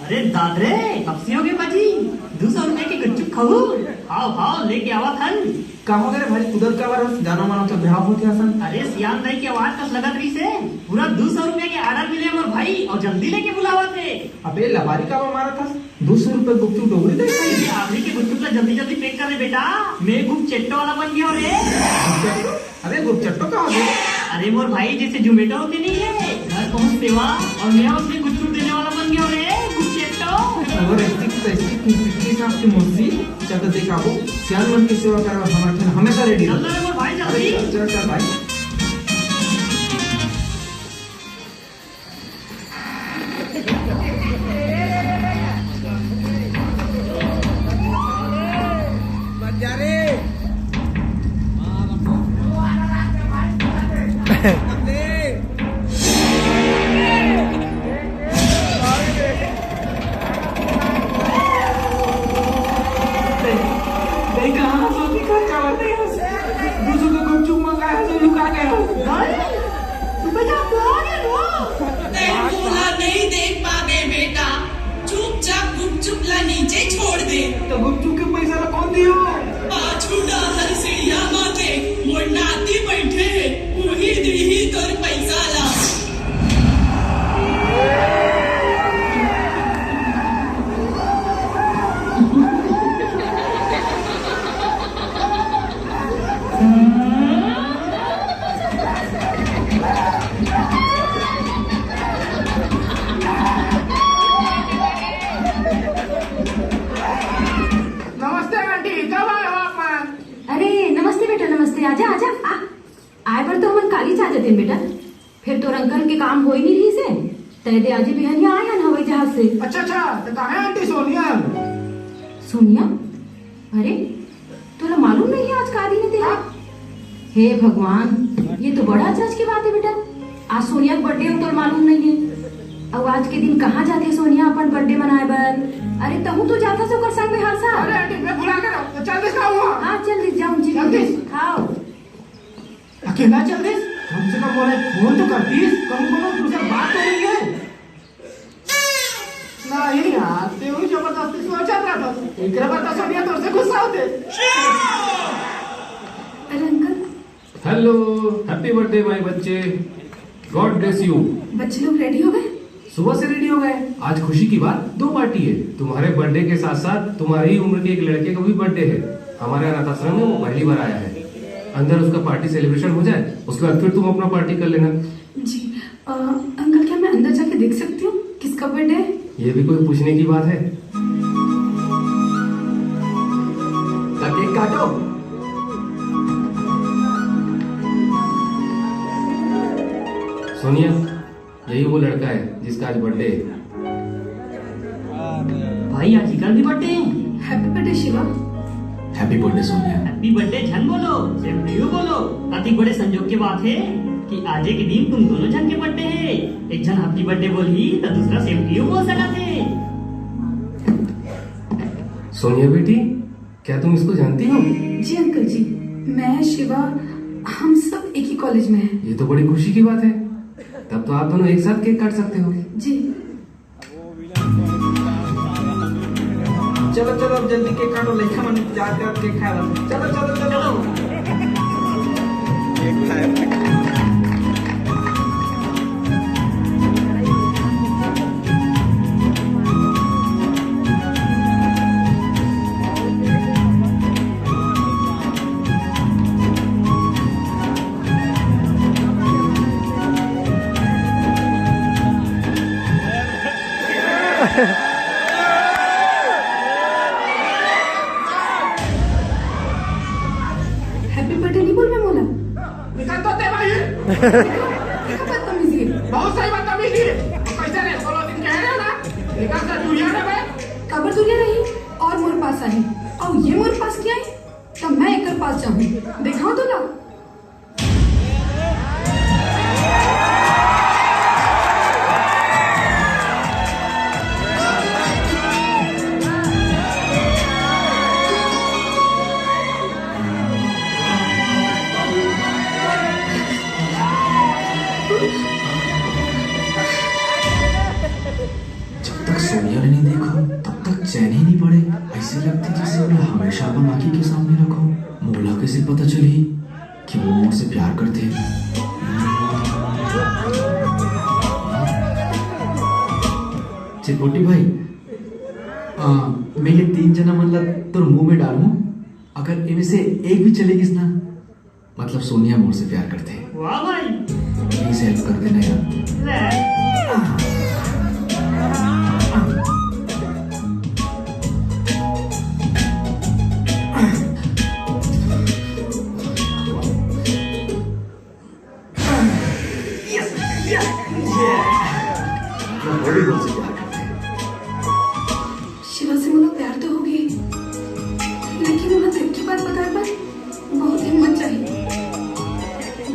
अरे दादरे कपसियों के बाजी 200 रुपए की गुच्चुक खाऊ। हाओ हाओ लेके आवा थन। काम वगैरह भाई उधर का बार जाना मानो तो ब्याह होते हसन। अरे सियान भाई की आवाज कस लगत रही से, पूरा 200 रुपए के ऑर्डर मिले मोर भाई, और जल्दी लेके बुलावा थे। अबे लबारी का मारा था 200 रुपए गुप्चुप डोगरी दे ये आखिरी के गुच्चुक ला जल्दी जल्दी पैक कर दे बेटा, मैं गुप चट्टो वाला बन गया रे। अरे गुपचट्टो का हो। अरे मोर भाई जैसे जोमेटो होती नहीं है घर पहुंच सेवा, और मैं उसमें गुच्चुक देने वाला बन गया रे, गुप चट्टो। अगर ऐसी की तैसी की हिसाब से मोसी चल देखा वो सियान मन की सेवा करवा हमारे हमेशा रेडी चल रे मोर भाई जल्दी। चल चल भाई। नहीं देख पागे बेटा, चुपचाप गुपचुप ला नीचे छोड़ दे। तो गुपचुप के पैसा ला कौन दियो? पाछूडा हर सीढ़िया माते मोर नाती बैठे, वही दी तोर पैसा ला। नमस्ते आंटी, कब आए हो आप? अरे नमस्ते बेटा, नमस्ते। आजा आजा आए पर तो मन काली चाह जाते बेटा, फिर तो अंकल के काम हो ही नहीं रही से तय दे आज बिहानिया आया ना हवाई जहाज से। अच्छा अच्छा, तो कहाँ है आंटी सोनिया? सोनिया? अरे तुला मालूम नहीं है आज का दिन है तेरा? हे भगवान, ये तो बड़ा अचरज की बात है बेटा। आज सोनिया का बर्थडे हो तो मालूम नहीं है। अब आज के दिन कहाँ जाते सोनिया अपन बर्थडे मनाए बर? अरे तहु तो जाता सो कर संग में हर साल। अरे आंटी मैं भुला कर तो चल दे खाओ। हाँ चल दे जाऊं जी, जल्दी। खाओ। अकेला चल दे, कम से कम बोले फोन तो करती, कम से कम तुझसे बात तो हुई है। नहीं यार, ते हुई जबरदस्ती सोचा रहा था। एक बार सोनिया तो से गुस्सा होते। अरे uncle. Hello, happy birthday my बच्चे, गॉड ब्लेस यू। बच्चे लोग रेडी हो गए? सुबह से रेडी हो गए। आज खुशी की बात, 2 पार्टी है। तुम्हारे बर्थडे के साथ साथ तुम्हारी ही उम्र के एक लड़के का भी बर्थडे है। हमारे अनाथ आश्रम में वो पहली बार आया है। अंदर उसका पार्टी सेलिब्रेशन हो जाए, उसके बाद फिर तुम अपना पार्टी कर लेना। जी अंकल क्या मैं अंदर जाके देख सकती हूँ किसका बर्थडे है? ये भी कोई पूछने की बात है? केक काटो। सोनिया, यही वो लड़का है जिसका आज बर्थडे है। भाई आज ही का भी बर्थडे है। Happy birthday Shiva. Happy birthday Sonia. Happy birthday झन बोलो, सेम टू यू बोलो। अति बड़े संजोग की बात है कि आज के दिन तुम दोनों जन के बर्थडे है। एक जन हैप्पी बर्थडे बोली तो दूसरा सेम टू यू बोल सका थे। सोनिया बेटी, क्या तुम इसको जानती हो? जी अंकल जी, मैं शिवा, हम सब एक ही कॉलेज में हैं। ये तो बड़ी खुशी की बात है। तब तो आप दोनों एक साथ केक काट सकते हो। जी चलो चलो अब जल्दी केक काटो, लेखा मन याद कर केक खाए। चलो चलो चलो हैप्पी बर्थडे नहीं बोल मैं बोला। निकल तो दे भाई। बदतमीजी है। बहुत सही बदतमीजी है। कैसे रे सोलो दिन कह रहे ना, निकल से दुनिया में भाई। कबर दुनिया रही और मोर पास आई और ये मोर पास क्या है तब मैं एक पास जाऊँ दिखाओ तो ना। जब तक सोनिया ने नहीं देखा तब तक चैन ही नहीं पड़े। ऐसे लगती जैसे मैं हमेशा अपन आंखी के सामने रखो। मोला कैसे पता चली कि वो मुझसे प्यार करते हैं? चिरकुटी भाई, मैं ये 3 जना मतलब तो मुंह में डालूं, अगर इनमें से एक भी चलेगी ना, मतलब सोनिया मुझसे प्यार करते हैं। वाह भाई, प्लीज हेल्प कर देना यार। शिवा से मुझे प्यार तो हो गई, लेकिन उन्हें दिल की बात बताने पर बहुत हिम्मत चाहिए।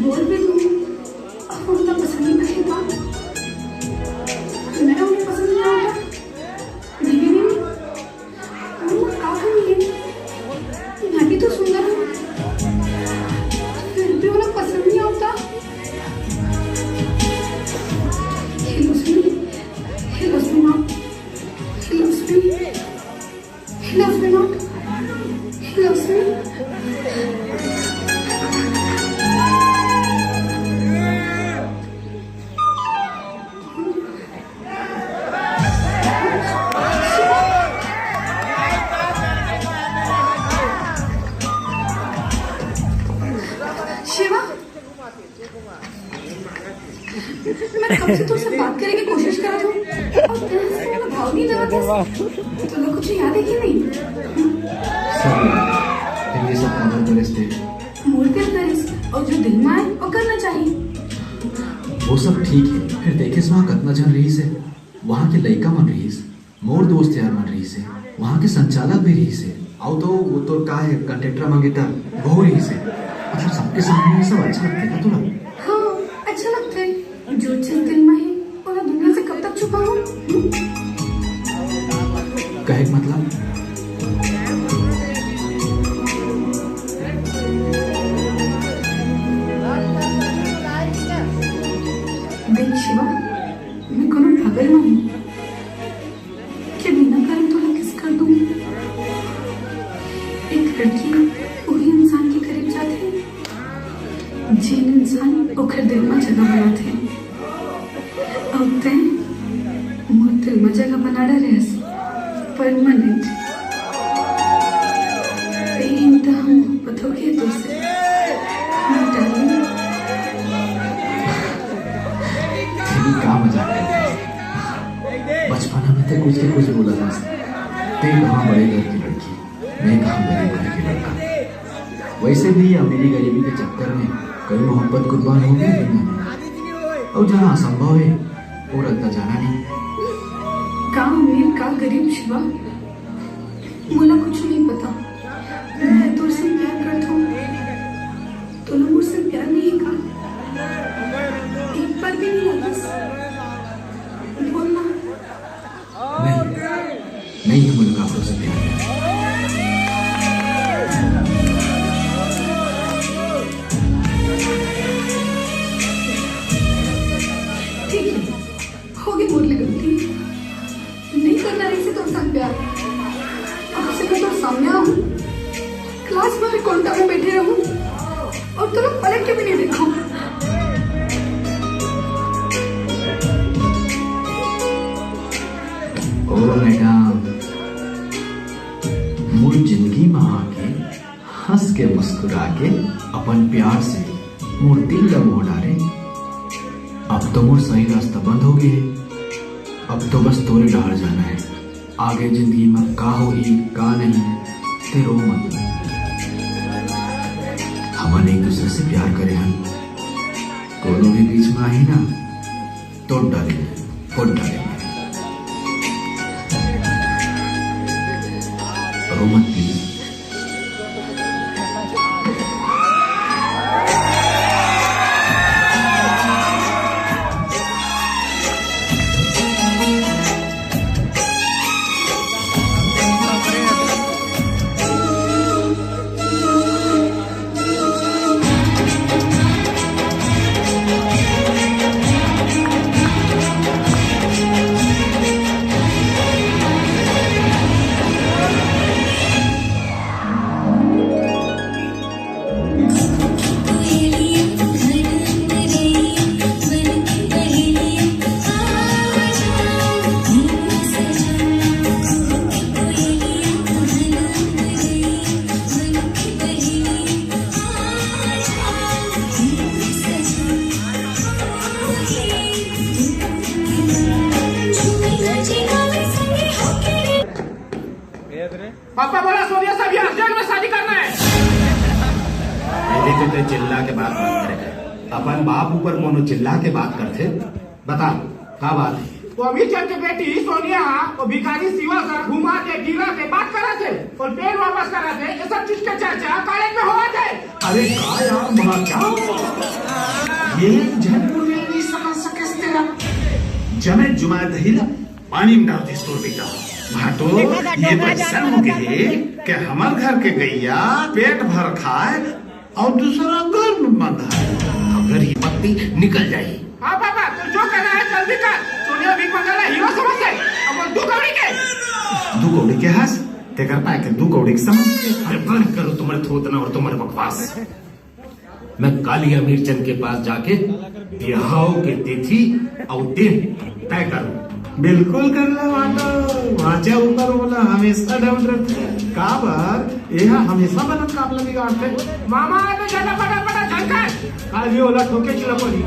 बोल भी दूँ अब उनका पसंद ही नहीं था। मैं उन्हें पसंद नहीं आता। नहीं नहीं वो काफी मिले, मैं भी तो सुंदर हूँ, फिर भी उन्हें पसंद नहीं आता। He loves me. He loves me not. He loves me. He loves me not. He loves me. Shiva, मैं कब से तुझसे बात करने की कोशिश कर रहा हूँ और तेरे से मेरा भाव नहीं लगा था। तो लोग कुछ याद है कि नहीं? फिर ये सब कमर पर इस पे मूड पे दरिस और जो दिल में आए वो करना चाहिए। वो सब ठीक है। फिर देखे वहाँ कतना जन रही से, वहाँ के लड़का मन रही से, मोर दोस्त यार मन रही से, वहाँ के संचालक भी रही से, आओ तो वो तो का है कंट्रेक्टर मंगेता वो रही से। मतलब सबके सामने ये सब अच्छा लगता है तुला? हाँ अच्छा लगता है। जो चीज दिल में है वो मैं दुनिया से कब तक छुपाऊं? कहे मतलब देख शिवा, मैं कोनो पागल ना हूँ कि बिना कारण तुला किस कर दूँ। एक लड़की वही इंसान के करीब जाते हैं जिन इंसान ओकर दिल में जगह बनाते हैं और तैं मोर दिल में जगह बनाड़ा रहस परमानेंट। बेइंतहा मोहब्बत हो गई तुझसे डार्लिंग। ते कुछ के कुछ बोला था। ते कहाँ बड़े घर की लड़की, मैं कहाँ गरीब घर की लड़का। वैसे भी अमीरी गरीबी के चक्कर में कई मोहब्बत कुर्बान हो गई दुनिया में, और जहाँ असंभव है वो रखता जाना नहीं। का अमीर का गरीब शिवा, मुझे कुछ नहीं पता। मैं तो उससे प्यार करता हूँ, तो लोग मुझसे प्यार नहीं का एक बार भी नहीं आता। बोलना नहीं है मुझे काफरों से प्यार। ठीक है, होगी मुझे गलती, नहीं करना रही से तो संग प्यार। अब से मैं तो सामने आऊँ, क्लास में कोंटा में बैठे रहूँ और तो लोग पलट के भी नहीं देखो। ओ मैडम, मोर जिंदगी में आके हंस के मुस्कुरा के अपन प्यार से मोर दिल का मोह डाले। अब तो मोर सही रास्ता बंद हो गए, अब तो बस तोरे डहार जाना है। आगे जिंदगी में का होगी का नहीं तेरो मत। हमन एक दूसरे से प्यार करे हम, कोनो भी बीच में आई ना तोड़ डालेंगे, फोड़ डालेंगे। मत प्लीज। पापा बोला सोनिया से अभी अर्जेंट में शादी करना है। पहले तो चिल्ला के बात मत करे, अपन बाप ऊपर कोनो चिल्ला के बात करते। बता क्या बात है? वो अभी चल के बेटी सोनिया वो भिखारी सिवा सर घुमा के गिरा के बात करा थे और पेन वापस करा थे। ये सब चीज के चर्चा कॉलेज में हुआ थे। अरे का यार मरा क्या ये जनपुर में नहीं समझ सके तेरा जमे जुमा दहिला पानी में डाल दे तोर बेटा भाटो। ये तो शर्म के है कि हमार घर के गैया पेट भर खाए और दूसरा घर में बंधा है। अगर ये पत्ती निकल जाए। हाँ पापा तो जो करना है जल्दी कर। सोनिया भीख मंगला हीरो समझ गए। अब 2 कौड़ी के हंस ते कर पाए के 2 कौड़ी के समझ। अरे बंद करो तुम्हारे थोतना और तुम्हारे बकवास। मैं कालिया मीरचंद के पास जाके बिहाव के तिथि और दिन तय करूं। बिल्कुल कर लो वाटो। वाचा ऊपर बोला हमेशा डाउन रहते काबर यह हमेशा बनत कापला बिगाड़ते। मामा तो ज्यादा फटाफट झंकार काल भी ओला ठोके चिला पड़ी।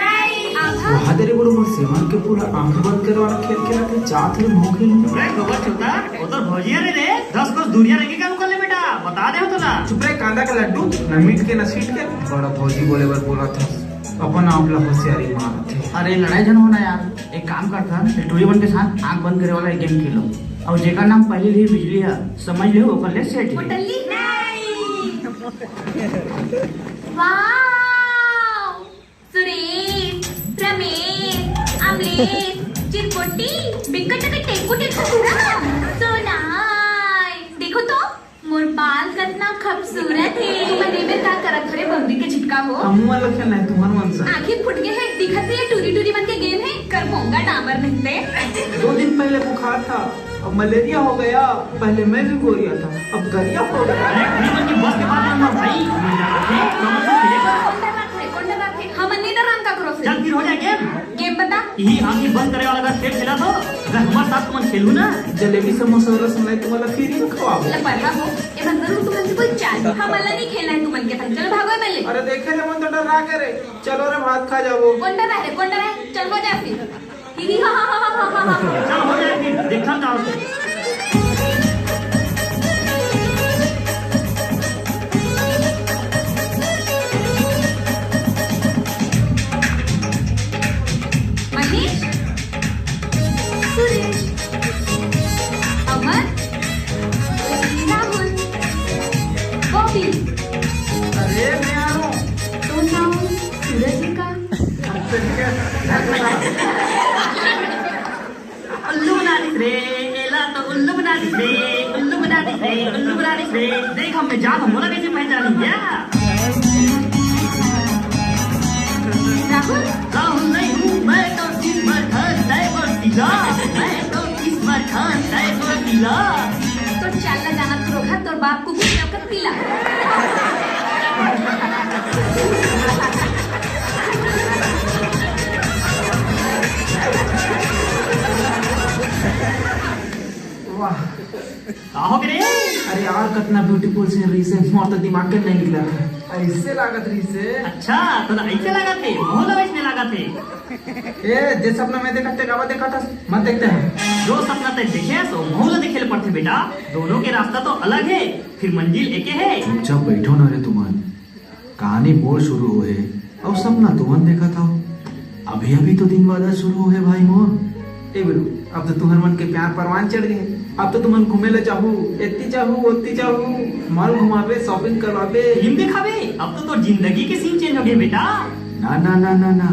बहादुरी बरोबर सेवन के पूरा आंख बंद करे वाला खेल खेला के चाहत रे मुंह खेल रे गोबर चुता वो तो भौजिया रे 10 कोस दूरिया रहेगी काम कर ले बेटा बता दे हो तो ना चुप रे कांदा का लड्डू न मीट के न सीट के बड़ा भौजी बोले बर बोला था अपन आपला होशियारी मार थे। अरे लड़ाई जन होना यार, एक काम करता टोरी बन के साथ आंख बंद करे वाला एक गेम खेलो और जेका नाम पहले ही बिजली है समझ ले ओकर ले सेट होटली वाव सुरेश रमेश अमलेश चिरकुटी बिकट के टेकुटी खुरा सोनाई देखो तो मोर बाल कितना खूबसूरत है। मने में का करत रे बंदी के छिटका हो हम वाला खेलना है तुम्हारा मन सा आंखें फुट गए हैं दिखत है टूरी टूरी बन के गेम है कर पोंगा डामर निकले 2 दिन पहले बुखार था अब मलेरिया हो गया, पहले मैं भी गोरिया था अब गरिया हो गया। बस के बाद ना भाई हम नहीं डरान का करो चल फिर हो जाए गेम बता यही आंखें बंद करे वाला खेल खेला तो अगर हमारे साथ तुम खेलू ना जलेबी समोसा रसमलाई तुम्हाला फ्री में खवाओ लपरवा हो ए बंदर तुम हमसे कोई चाल हमला नहीं खेलना है तुम के संग चलो भागो पहले। अरे देखे रे मन तो डरा के रे चलो रे भात खा जाओ कौन डरा है चल हो जा फिर ही हा हा हा हा हा चल हो जाए फिर देखा जाओ मनीष सुरेश अमर राहुल बॉबी अरे मैं आ रहा हूँ तो नाम सूरज का उल्लू बना रे एला तो उल्लू बना रे उल्लू बना रे उल्लू बना रे देख हम में जान हमरा कैसे पहचानी क्या राहुल राहुल नहीं हूँ मैं तो किस्मत खान ड्राइवर सीधा मैं तो किस्मत खान पीला। तो चल ना जाना तू रोका तोर बाप को कुछ नौकर पीला। वाह का हो गए? अरे यार कितना ब्यूटीफुल सीन रही से मोर तो दिमाग के नहीं निकला था ऐसे लागत रही से। अच्छा तो ऐसे लगा थे मोहला वैसने लगा थे। ए जे सपना मैं देखा थे गावा देखा था मत देखते हैं। जो सपना तय देखे तो मोहला देखे पड़ते बेटा। दोनों के रास्ता तो अलग है फिर मंजिल एक है। चुपचाप बैठो ना रे तुमन। कहानी मोर शुरू हो है और सपना तुमन देखा था। अभी अभी तो दिन बाद शुरू हो है भाई मोर। ए बिरू अब तो तुम्हारे मन के प्यार परवान चढ़ गए। अब तो तुमन घूमे ले चाहू एत्ती चाहू ओत्ती चाहू मॉल घुमावे शॉपिंग करवावे फिल्म दिखावे। अब तो जिंदगी के सीन चेंज हो गए बेटा। ना ना ना ना ना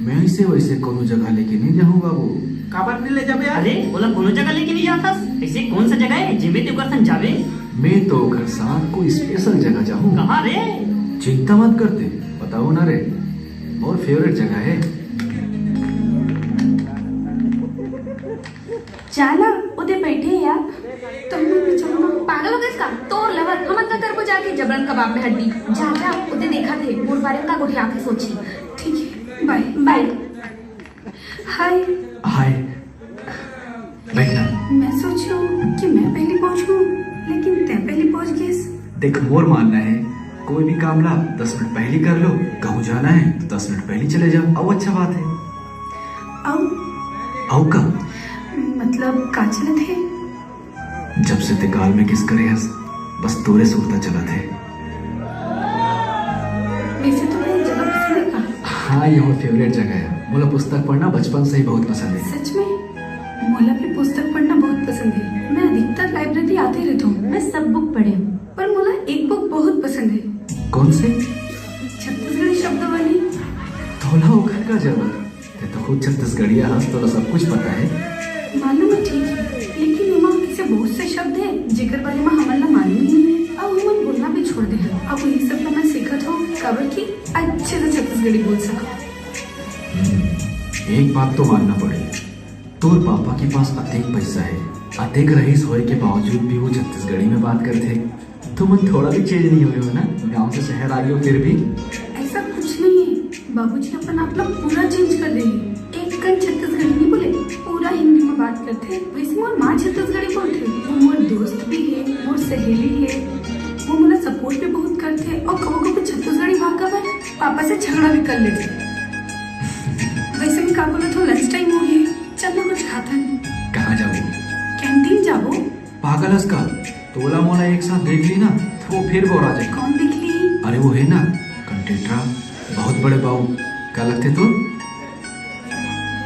मैं ऐसे वैसे कोनो जगह लेके नहीं जाऊँ बाबू। काबर नहीं ले जावे यार? अरे बोला कोनो जगह लेके नहीं जाता। ऐसे कौन सा जगह है जिमे तू करसन जावे? मैं तो घर साथ कोई स्पेशल जगह जाऊँ। कहाँ रे? चिंता मत करते बताओ ना रे और फेवरेट जगह है। चला उधर बैठे यार तुम भी चलो। पागल हो गए इसका तोर लवर हम अंदर तेरे को जाके जबरन कबाब में हड्डी जा जा उधर देखा थे मोर बारे का गुठिया के सोची। ठीक है बाय बाय। हाय हाय बैठना। मैं सोचू कि मैं पहले पहुंचूं लेकिन तै पहले पहुंच गए। देख मोर मानना है कोई भी काम ला 10 मिनट पहले कर लो। कहूँ जाना है तो 10 मिनट पहले चले जाओ। अब अच्छा बात है। आओ का मतलब का चलत है? जब से ते गाल में किस करे हस बस तोरे सुनता चला थे। वैसे तो मैं जगह पसंद है का? हाँ ये मोर फेवरेट जगह है। मोला पुस्तक पढ़ना बचपन से ही बहुत पसंद है। सच में मोला भी पुस्तक पढ़ना बहुत पसंद है। मैं अधिकतर लाइब्रेरी आते रहता हूँ। मैं सब बुक पढ़े हूँ पर मोला एक बुक बहुत पसंद है। कौन से? छत्तीसगढ़ी शब्दावली। थोड़ा उखर का जरूरत तो खुद छत्तीसगढ़िया हंस तो सब कुछ पता है। मालूम है ठीक है लेकिन एमा ऐसे बहुत से शब्द है जेकर बारे में हमला मालूम ही नहीं है। अब हम बोलना भी छोड़ दे हैं। अब ये सब मैं सीखत हूँ काबर की अच्छे से छत्तीसगढ़ी बोल सको। एक बात तो मानना पड़े तोर पापा के पास अतेक पैसा है अतेक रईस होए के बावजूद भी वो छत्तीसगढ़ी में बात करते। तुम थोड़ा भी चेंज नहीं हुए हो ना? गांव से शहर आ गए हो फिर भी। ऐसा कुछ नहीं है बाबूजी अपन आप लोग पूरा चेंज कर देंगे। एक कन छत्तीसगढ़ी नहीं बोले पूरा हिंदी में बात करते। वैसे मोर माँ छत्तीसगढ़ी बोलते। वो मोर दोस्त भी है मोर सहेली है। वो मोला सपोर्ट भी बहुत करते और कबो कबो छत्तीसगढ़ी भाषा पर पापा से झगड़ा भी कर लेते। वैसे मैं का बोला तो लंच टाइम हो गया चल ना कुछ खाता है। कहाँ जाओ? कैंटीन जाओ। पागल का तोला मोला एक साथ देख ली ना तो वो फिर बोर आ जाए। कौन देख ली? अरे वो है ना कंटेंट्रा बहुत बड़े बाबू क्या लगते तो।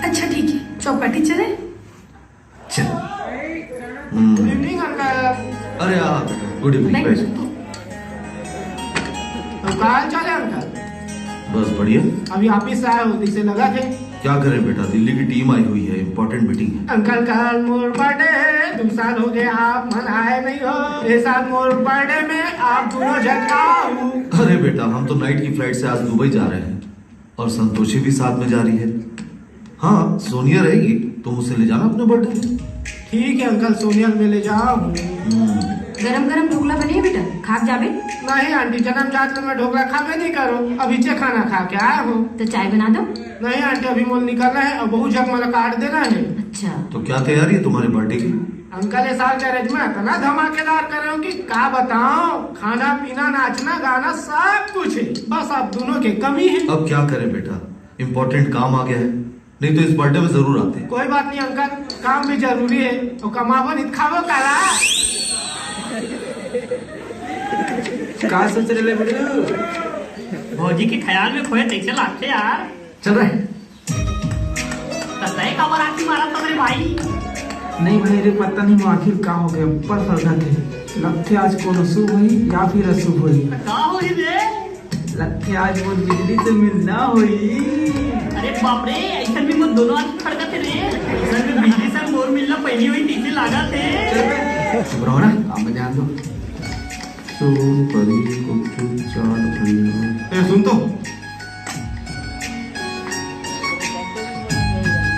अच्छा ठीक है चौपाटी चले। चल। Good evening uncle. अरे गुड इवनिंग बैठ। कहाँ चले अंकल? बस बढ़िया। अभी ऑफिस से आए हो इसे लगा थे। क्या करें बेटा दिल्ली की टीम आई हुई है इम्पोर्टेंट मीटिंग है। अंकल कल मोर बर्थडे है 2 साल हो गए आप मन आए नहीं हो। इस साल मोर बर्थडे में आप दोनों जन आओ। अरे बेटा हम तो नाइट की फ्लाइट से आज दुबई जा रहे हैं और संतोषी भी साथ में जा रही है। हाँ सोनिया रहेगी तुम उसे ले जाना अपने बर्थडे। ठीक है अंकल सोनिया में ले जाओ। गरम गरम ढोकला बने बेटा खा जावे। नहीं आंटी जन्म जात में ढोकला खावे नहीं करो अभी चे खाना खा के आया हो। तो चाय बना दो। नहीं आंटी अभी मोल निकलना है और बहुत जग मला काट देना है। अच्छा तो क्या तैयारी है तुम्हारे बर्थडे की? अंकल इस साल गैरेज में इतना धमाकेदार कर रहे हो कि क्या बताओ। खाना पीना नाचना गाना सब कुछ है बस आप दोनों के कमी है। अब क्या करें बेटा इम्पोर्टेंट काम आ गया है नहीं तो इस बर्थडे में जरूर आते। कोई बात नहीं अंकल काम भी जरूरी है तो कमावो नहीं खावो करा। क्या सोच रहे बेटू? भौजी के ख्याल में खोए कैसे लागते यार। चल रहे तय का आखिर मारा तो मेरे भाई। नहीं भाई रे पता नहीं वो आखिर का हो गया पर फरका थे लगते आज कोनो शुभ हुई या फिर अशुभ हुई। का हुई रे? लगते आज वो बिजली से मिलना हुई। अरे बाप रे ऐसा भी वो दोनों आदमी खड़का थे रे। ऐसा भी बिजली से मोर मिलना पहली हुई तीसरी लागा थे। चुप रहो ना आप में ध्यान दो। सुन तो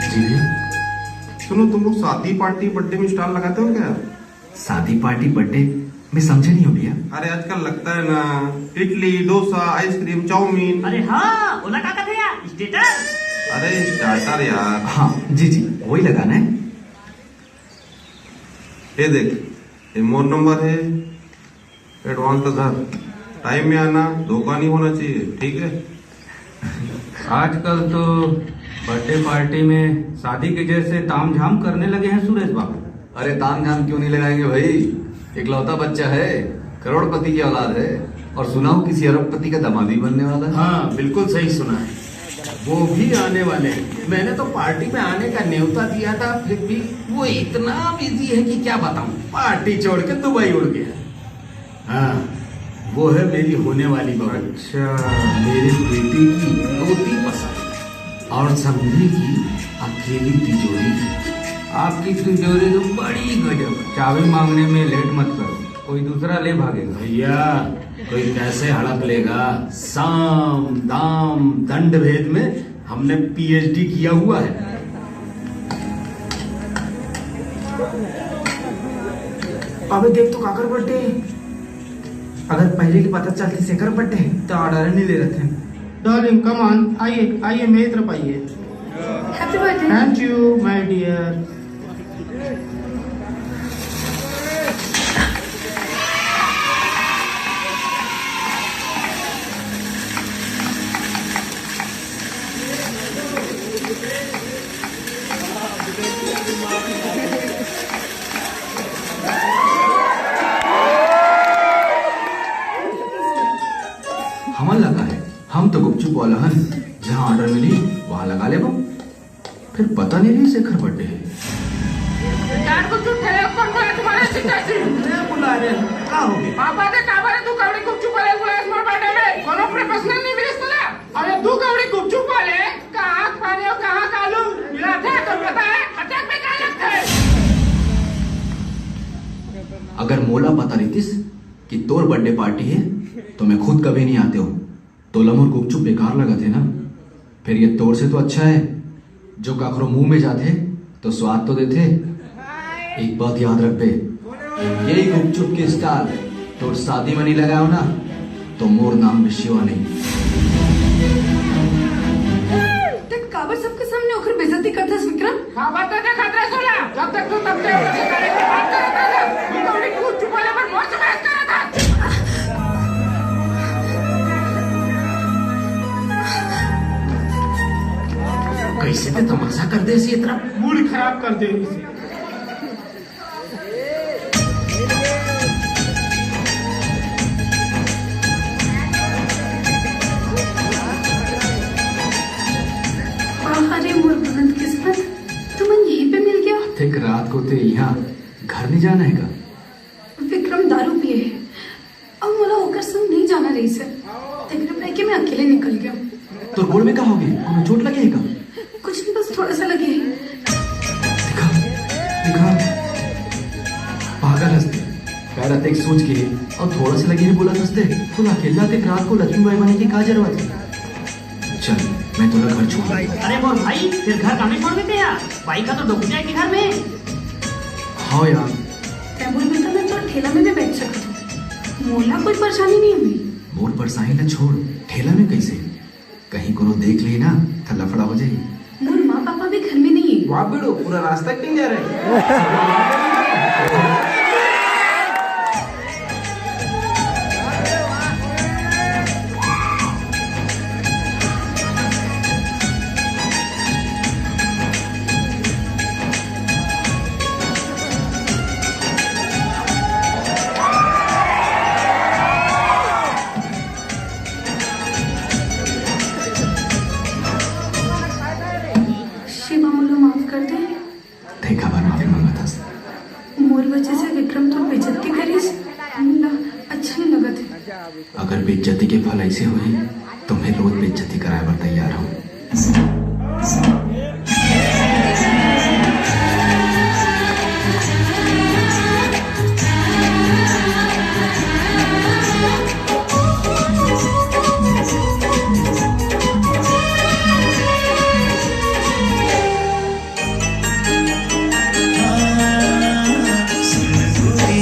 जी सुनो तुम लोग शादी पार्टी बर्थडे में स्टॉल लगाते हो क्या? शादी पार्टी बर्थडे मैं समझे नहीं हो भैया। अरे आजकल लगता है ना इडली डोसा आइसक्रीम चाउमीन। अरे हाँ ओला का कहते यार स्टेटस। अरे स्टार्टर यार। हाँ जी जी वही लगाना है। ये देख ये मोर नंबर है, एडवांस तो धर, टाइम में आना, धोखा नहीं होना चाहिए, ठीक है। आजकल तो बर्थडे पार्टी में शादी के जैसे ताम झाम करने लगे हैं सुरेश बाबू। अरे ताम झाम क्यों नहीं लगाएंगे भाई, इकलौता बच्चा है, करोड़पति की औलाद है, और सुना हो किसी अरबपति का दामाद भी बनने वाला है। हाँ बिल्कुल सही सुना है, वो भी आने वाले हैं। मैंने तो पार्टी में आने का न्योता दिया था, फिर भी वो इतना बिजी है कि क्या बताऊं, पार्टी छोड़ के दुबई उड़ गया। हाँ वो है मेरी होने वाली बहू। अच्छा, मेरे बेटे की धोती पसंद और समझी की अकेली तिजोरी। आपकी तिजोरी तो बड़ी गजब, चाबी मांगने में लेट मत करो, कोई दूसरा ले भागेगा। भैया कोई कैसे हड़प लेगा, साम दाम दंड भेद में हमने पीएचडी किया हुआ है। अबे देख तो काकर बर्थडे, अगर पहले की पता चलती शेखर बर्थडे तो ऑर्डर नहीं ले रहे थे। डार्लिंग कम ऑन, आइए आइए मेरी तरफ आइए। Happy birthday. Thank you my dear. हमन लगा है, हम तो गुपचुप वाला हन, जहाँ ऑर्डर मिली वहाँ लगा ले बम। फिर पता नहीं रही शेखर बर्थडे है। यार कुछ ठेले कौन बोले तुम्हारे सितासी मैं बुला रहे का हो गया पापा ने कहा बारे तू कवड़ी गुपचुप वाले बोले स्मॉल बर्थडे में कोनो प्रोफेशनल नहीं मिले इसको। अरे तू कवड़ी गुपचुप वाले कहाँ पानी और कहाँ कालू मिला थे तो पता है अटैक में क्या लगता है। अगर मोला पता रहतीस कि तोर बर्थडे पार्टी है तो मैं खुद कभी नहीं आते हो। तोलम और गुपचुप बेकार लगा थे ना, फिर ये तोर से तो अच्छा है जो काकरो मुंह में जाते तो स्वाद तो देते। एक बात याद रख बे, यही गुपचुप की स्टाइल तोर शादी में नहीं लगाओ ना तो मोर नाम विश्वा नहीं। तक काबर सबके सामने ओकर बेइज्जती करता है विक्रम। हाँ बात है खतरा सोला जब तक तू तब तक उसे करे के बात करता था तू कवड़ी गुपचुप वाले पर बहुत बहस कर रहा था। कैसे ते तमाशा कर दे इसी तरह, मूड खराब कर दे इसे। अरे मोर बुलंद किस्मत, तुमन यहीं पे मिल गया। देख रात को ते यहाँ घर नहीं जाना है का? विक्रम दारू पिए है और मोला होकर संग नहीं जाना रही सर। विक्रम रह के मैं अकेले निकल गया। तो गोड़ में कहा हो गई, कोनो चोट लगी है का? कुछ नहीं बस थोड़ा सा लगे है। दिखा दिखा पागल हंसते पैर अतेक सोच के और थोड़ा सा लगी है बोला हंसते तो अकेला ते रात को लक्ष्मीबाई बने की का जरूरत है। चल मैं तेरा घर छोड़। अरे मोर भाई फिर घर कहाँ छोड़ देते यार, भाई का तो डूब जाएगी घर में। हाँ यार क्या बोल बेटा, मैं तो ठेला में भी बैठ सकती हूँ, मोला कोई परेशानी नहीं हुई। मोर परेशानी ना छोड़, ठेला में कैसे, कहीं कोनो देख ली ना तो लफड़ा हो जाएगी। मोर माँ पापा भी घर में नहीं है। वाह बेड़ो पूरा रास्ता क्यों जा रहे हैं। शिवा मोला माफ कर दे। देखा बार माफी मांगा था। मोर वजह से विक्रम तो बेइज्जती करीस, मोला अच्छा नहीं लगा था। अगर बेइज्जती के फल ऐसे हुए तो मैं रोज बेइज्जती कराए पर तैयार हूँ। सुन गोरी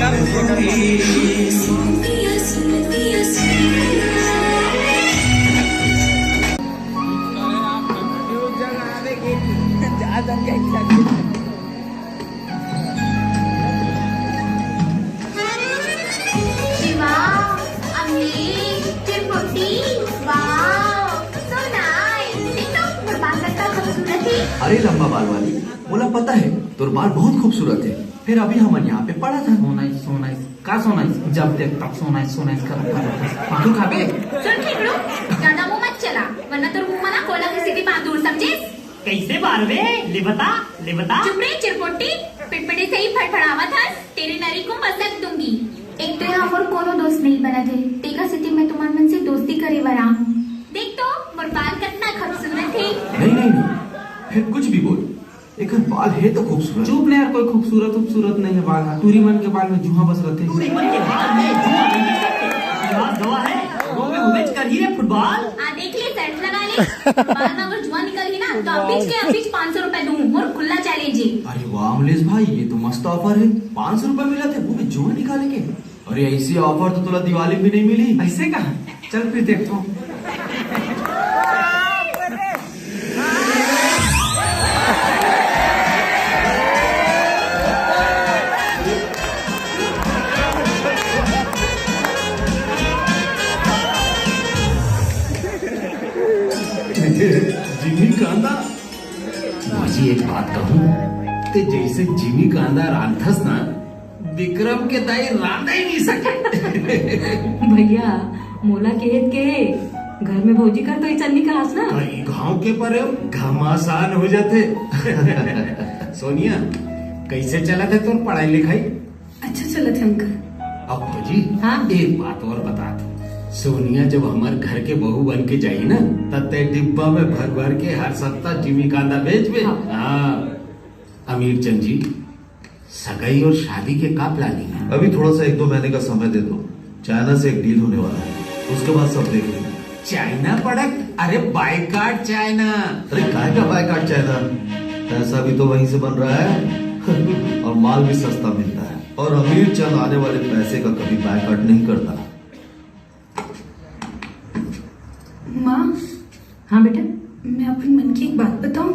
शिवा, अमीर, चिरकुटी, वाव, so nice. देख तो, और बाल कितना खूबसूरत है। अरे लंबा बाल वाली, बोला पता है तोर बाल बहुत खूबसूरत है। फिर अभी हम यहाँ पे पढ़ा था। सो नाइस का सो नाइस, जब देख तब सो नाइस कर तू खाबे। सुन ठिकड़ू, ज्यादा मुंह मत चला, वरना तेरे मुंह में ना कोला की सीधी बात दूर समझिस। कैसे बारवे ले बता चुप रही चिरपोटी, पिटपिटे से ही फड़फड़ावा था, तेरे नरी को मसक दूंगी। एक तो यहाँ और कोनो दोस्त नहीं बना थे, तेका स्थिति में तुम्हारे मन से दोस्ती करे वरा। देख तो, मोर बाल कितना खूबसूरत है। नहीं, फिर कुछ भी बोल, एक बाल है तो खूबसूरत। चुप नहीं यार, कोई खूबसूरत नहीं है बाल। टूरी मन के बाल में जुहा बस रहते। टूरी मन के बाल में जुहा नहीं सकते। गवा है, वो में उबेच कर ही रे फुटबॉल। देख ले, सेट लगा ले। बाल में अगर जुआ निकल गई ना, तो अभी 500 रुपए दूँ और खुला चैलेंज है। अरे वाह अमलेश भाई, ये तो मस्त ऑफर है। 500 रुपए मिला थे, वो भी जुआ निकालेंगे। अरे ऐसी ऑफर तो तुला दिवाली भी नहीं मिली। ऐसे कहा, चल फिर देखता हूँ। जिमी कांदा, मुझे एक बात कहूँ, ते जैसे जिमी कांदा रांधस ना, विक्रम के दाई रांधा ही नहीं सके। भैया मोला केत के घर में भौजी कर तो चन्नी का हंस ना। कई गाँव के पर घमासान हो जाते। सोनिया, कैसे चला था तुम पढ़ाई लिखाई? अच्छा चला थे अंकल। अब भौजी, हाँ? एक बात और बता दो। सोनिया जब हमारे घर के बहू बन के जाई ना, तब ते डिब्बा में भर के हर सप्ताह जिमी कांदा बेच। हाँ। अमीर चंद जी, सगाई और शादी के का प्लानिंग है? अभी थोड़ा सा 1-2 महीने का समय दे दो, चाइना से एक डील होने वाला है, उसके बाद सब देख लेंगे। China product? अरे बायकाट चाइना। अरे काय का बायकाट चाइना, पैसा भी तो वहीं से बन रहा है और माल भी सस्ता मिलता है। और अमीर चंद आने वाले पैसे का कभी बायकाट नहीं करता। माँ। हाँ बेटा, मैं अपने मन की एक बात बताऊं?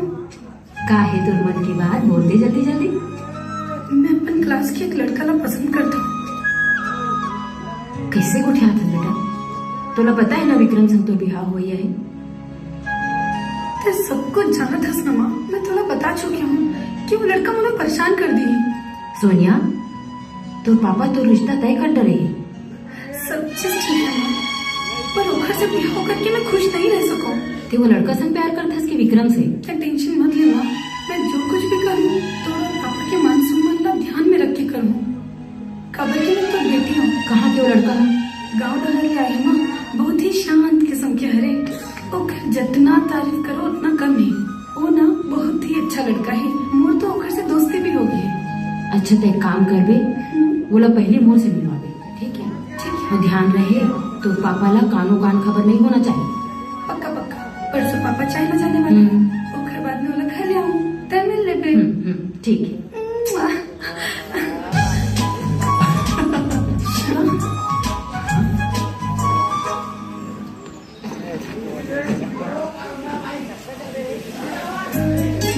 का है तुर मन की बात, बोलते जल्दी। मैं अपन क्लास के एक लड़का ला पसंद करता हूँ। कैसे उठा था बेटा? तोला पता है ना विक्रम संग तो बिहार हुई है। ते सब कुछ जाना था ना माँ, मैं थोड़ा बता चुकी हूँ कि वो लड़का मुझे परेशान कर दी। सोनिया, तो पापा तो रिश्ता तय कर रहे। सब चीज ठीक है माँ, पर ओखर से बिहार करके मैं खुश नहीं रह सकूं। ते वो लड़का संग प्यार करता है विक्रम से। टेंशन मत ले माँ, मैं जो कुछ भी करूँ तो पापा के मान सम्मान ला ध्यान में रख के करूँ। कबर की मैं तो बेटी हूँ। कहाँ के वो लड़का? गाँव डहर आए माँ, बहुत ही शांत किस्म के हरे। ओखर जितना तारीफ करो उतना कम है। वो ना बहुत ही अच्छा लड़का है, मोर तो ओखर से दोस्ती भी होगी। अच्छा तो एक काम कर बे, बोला पहले मोर से मिलवाबे, ठीक है? और ध्यान रहे तो पापा ला कानो कान खबर नहीं होना चाहिए। पक्का। परसों पापा चाइना जाने वाले, ओखर बाद में वो घर ले आऊँ, तब मिल ले। ठीक है।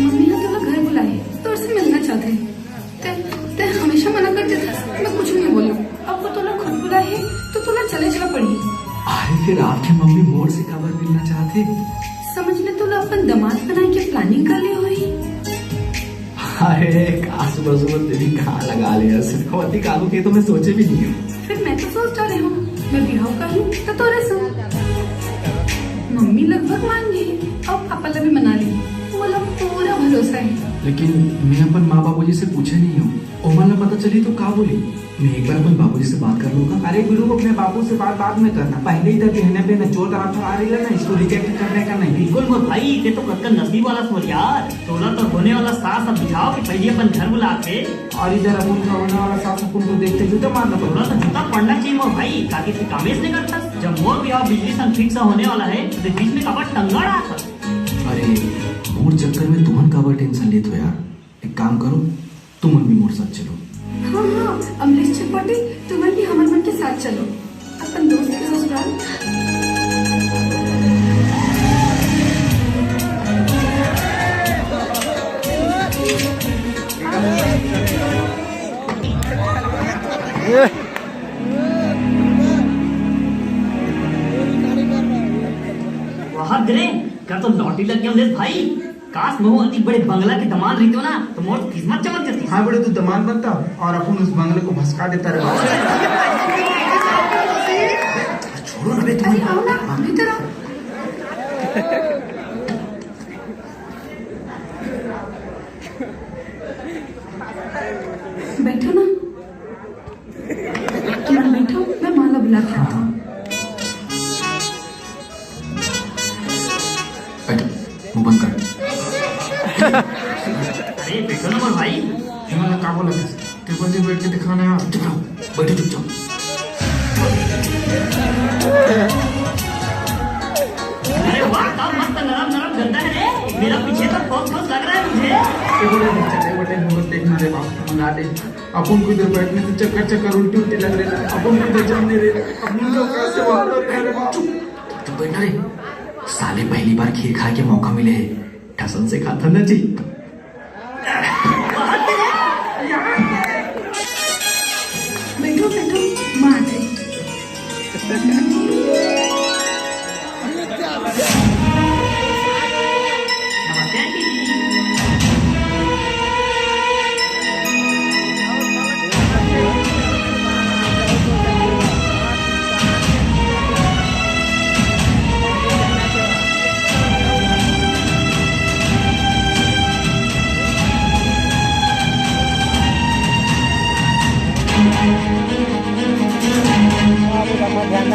मम्मी ने तो घर बुलाए तो उससे मिलना चाहते। ते हमेशा मना करते था, मैं कुछ नहीं बोला। अब वो तोला खुद बुलाए है तो तोला चले चला पड़ी। अरे फिर आपकी मम्मी मोर से कबर मिलना चाहते? समझ ले तोला अपन दामाद बनाए के प्लानिंग कर ली हुई। अरे काश बजूमत तेरी कहाँ लगा ले सिर्फवती काबू के तो मैं सोचे भी नहीं हूँ। फिर मैं तो सोच रही हूँ मैं बिहाव कर लूँ तो तोरे से। मम्मी लगभग मान गई और पापा ला भी मना ली, वो लोग पूरा भरोसा है। लेकिन मैं अपन माँ बाबू जी से पूछे नहीं हूँ, ओमन ला पता चली तो का बोली? मैं एक बार अपन बाबू जी से बात कर लूंगा। अरे गुरु, अपने बाबू से बात बाद में करना, पहले ही तक कहने पे न चोर तरफ आ रही है ना, इसको रिजेक्ट करने का नहीं। बिल्कुल मोर भाई, ये तो कक्कर नसीब वाला सोच यार। तोला तो होने वाला सास अब बिठाओ कि पहले अपन घर बुलाते, और इधर अपन का होने वाला सास अपन को देखते जूता मारना तोला तो जूता पड़ना चाहिए मोर भाई, ताकि तू कामेज नहीं करता। जब मोर ब्याह बिजली संग फिक्स होने वाला है तो बीच में कबर टंगा रहा था। अरे मोर चक्कर में तुमन काबर टेंशन लेते हो यार? एक काम करो, तुमन भी मोर साथ चलो। हाँ, अमरीश चटपटी तुमन भी हमर मन के साथ चलो अपन दोस्त के ससुराल। वाह ग्रे कर तो लॉटरी लग गया मुझे भाई। काश मैं अति बड़े बंगला के दामाद रही ना तो मोर किस्मत चमक जाती। हाँ बड़े, तू दामाद बनता और अपन उस बंगले को भसका देता रहे। छोड़ो ना बे, तुम आओ ना भीतर आओ। बैठो ना, तुम बैठो, मैं माला बुला के आता हूँ। मुंह बंद कर। अरे बैठो ना मोर भाई। हिमालय का बोला टेबल पे बैठ के दिखाना है। चुप रहो, बैठो चुपचाप। अरे वाह क्या मस्त नरम नरम गद्दा है रे। मेरा पीछे तो बहुत बहुत लग रहा है मुझे। देखना रे बाप, मंगा दे। अपन को इधर बैठने से चक्कर चक्कर उल्टी उल्टी लग रही है। अपन को इधर जाने रे, अपन लोग कैसे बात कर रहे हैं। चुप बैठना रे। साले पहली बार खीर खाए के मौका मिले है, ठसन से खाता ना जी। बैठो बैठो, माँ आ गई। नमस्ते आंटी जी। ध्यान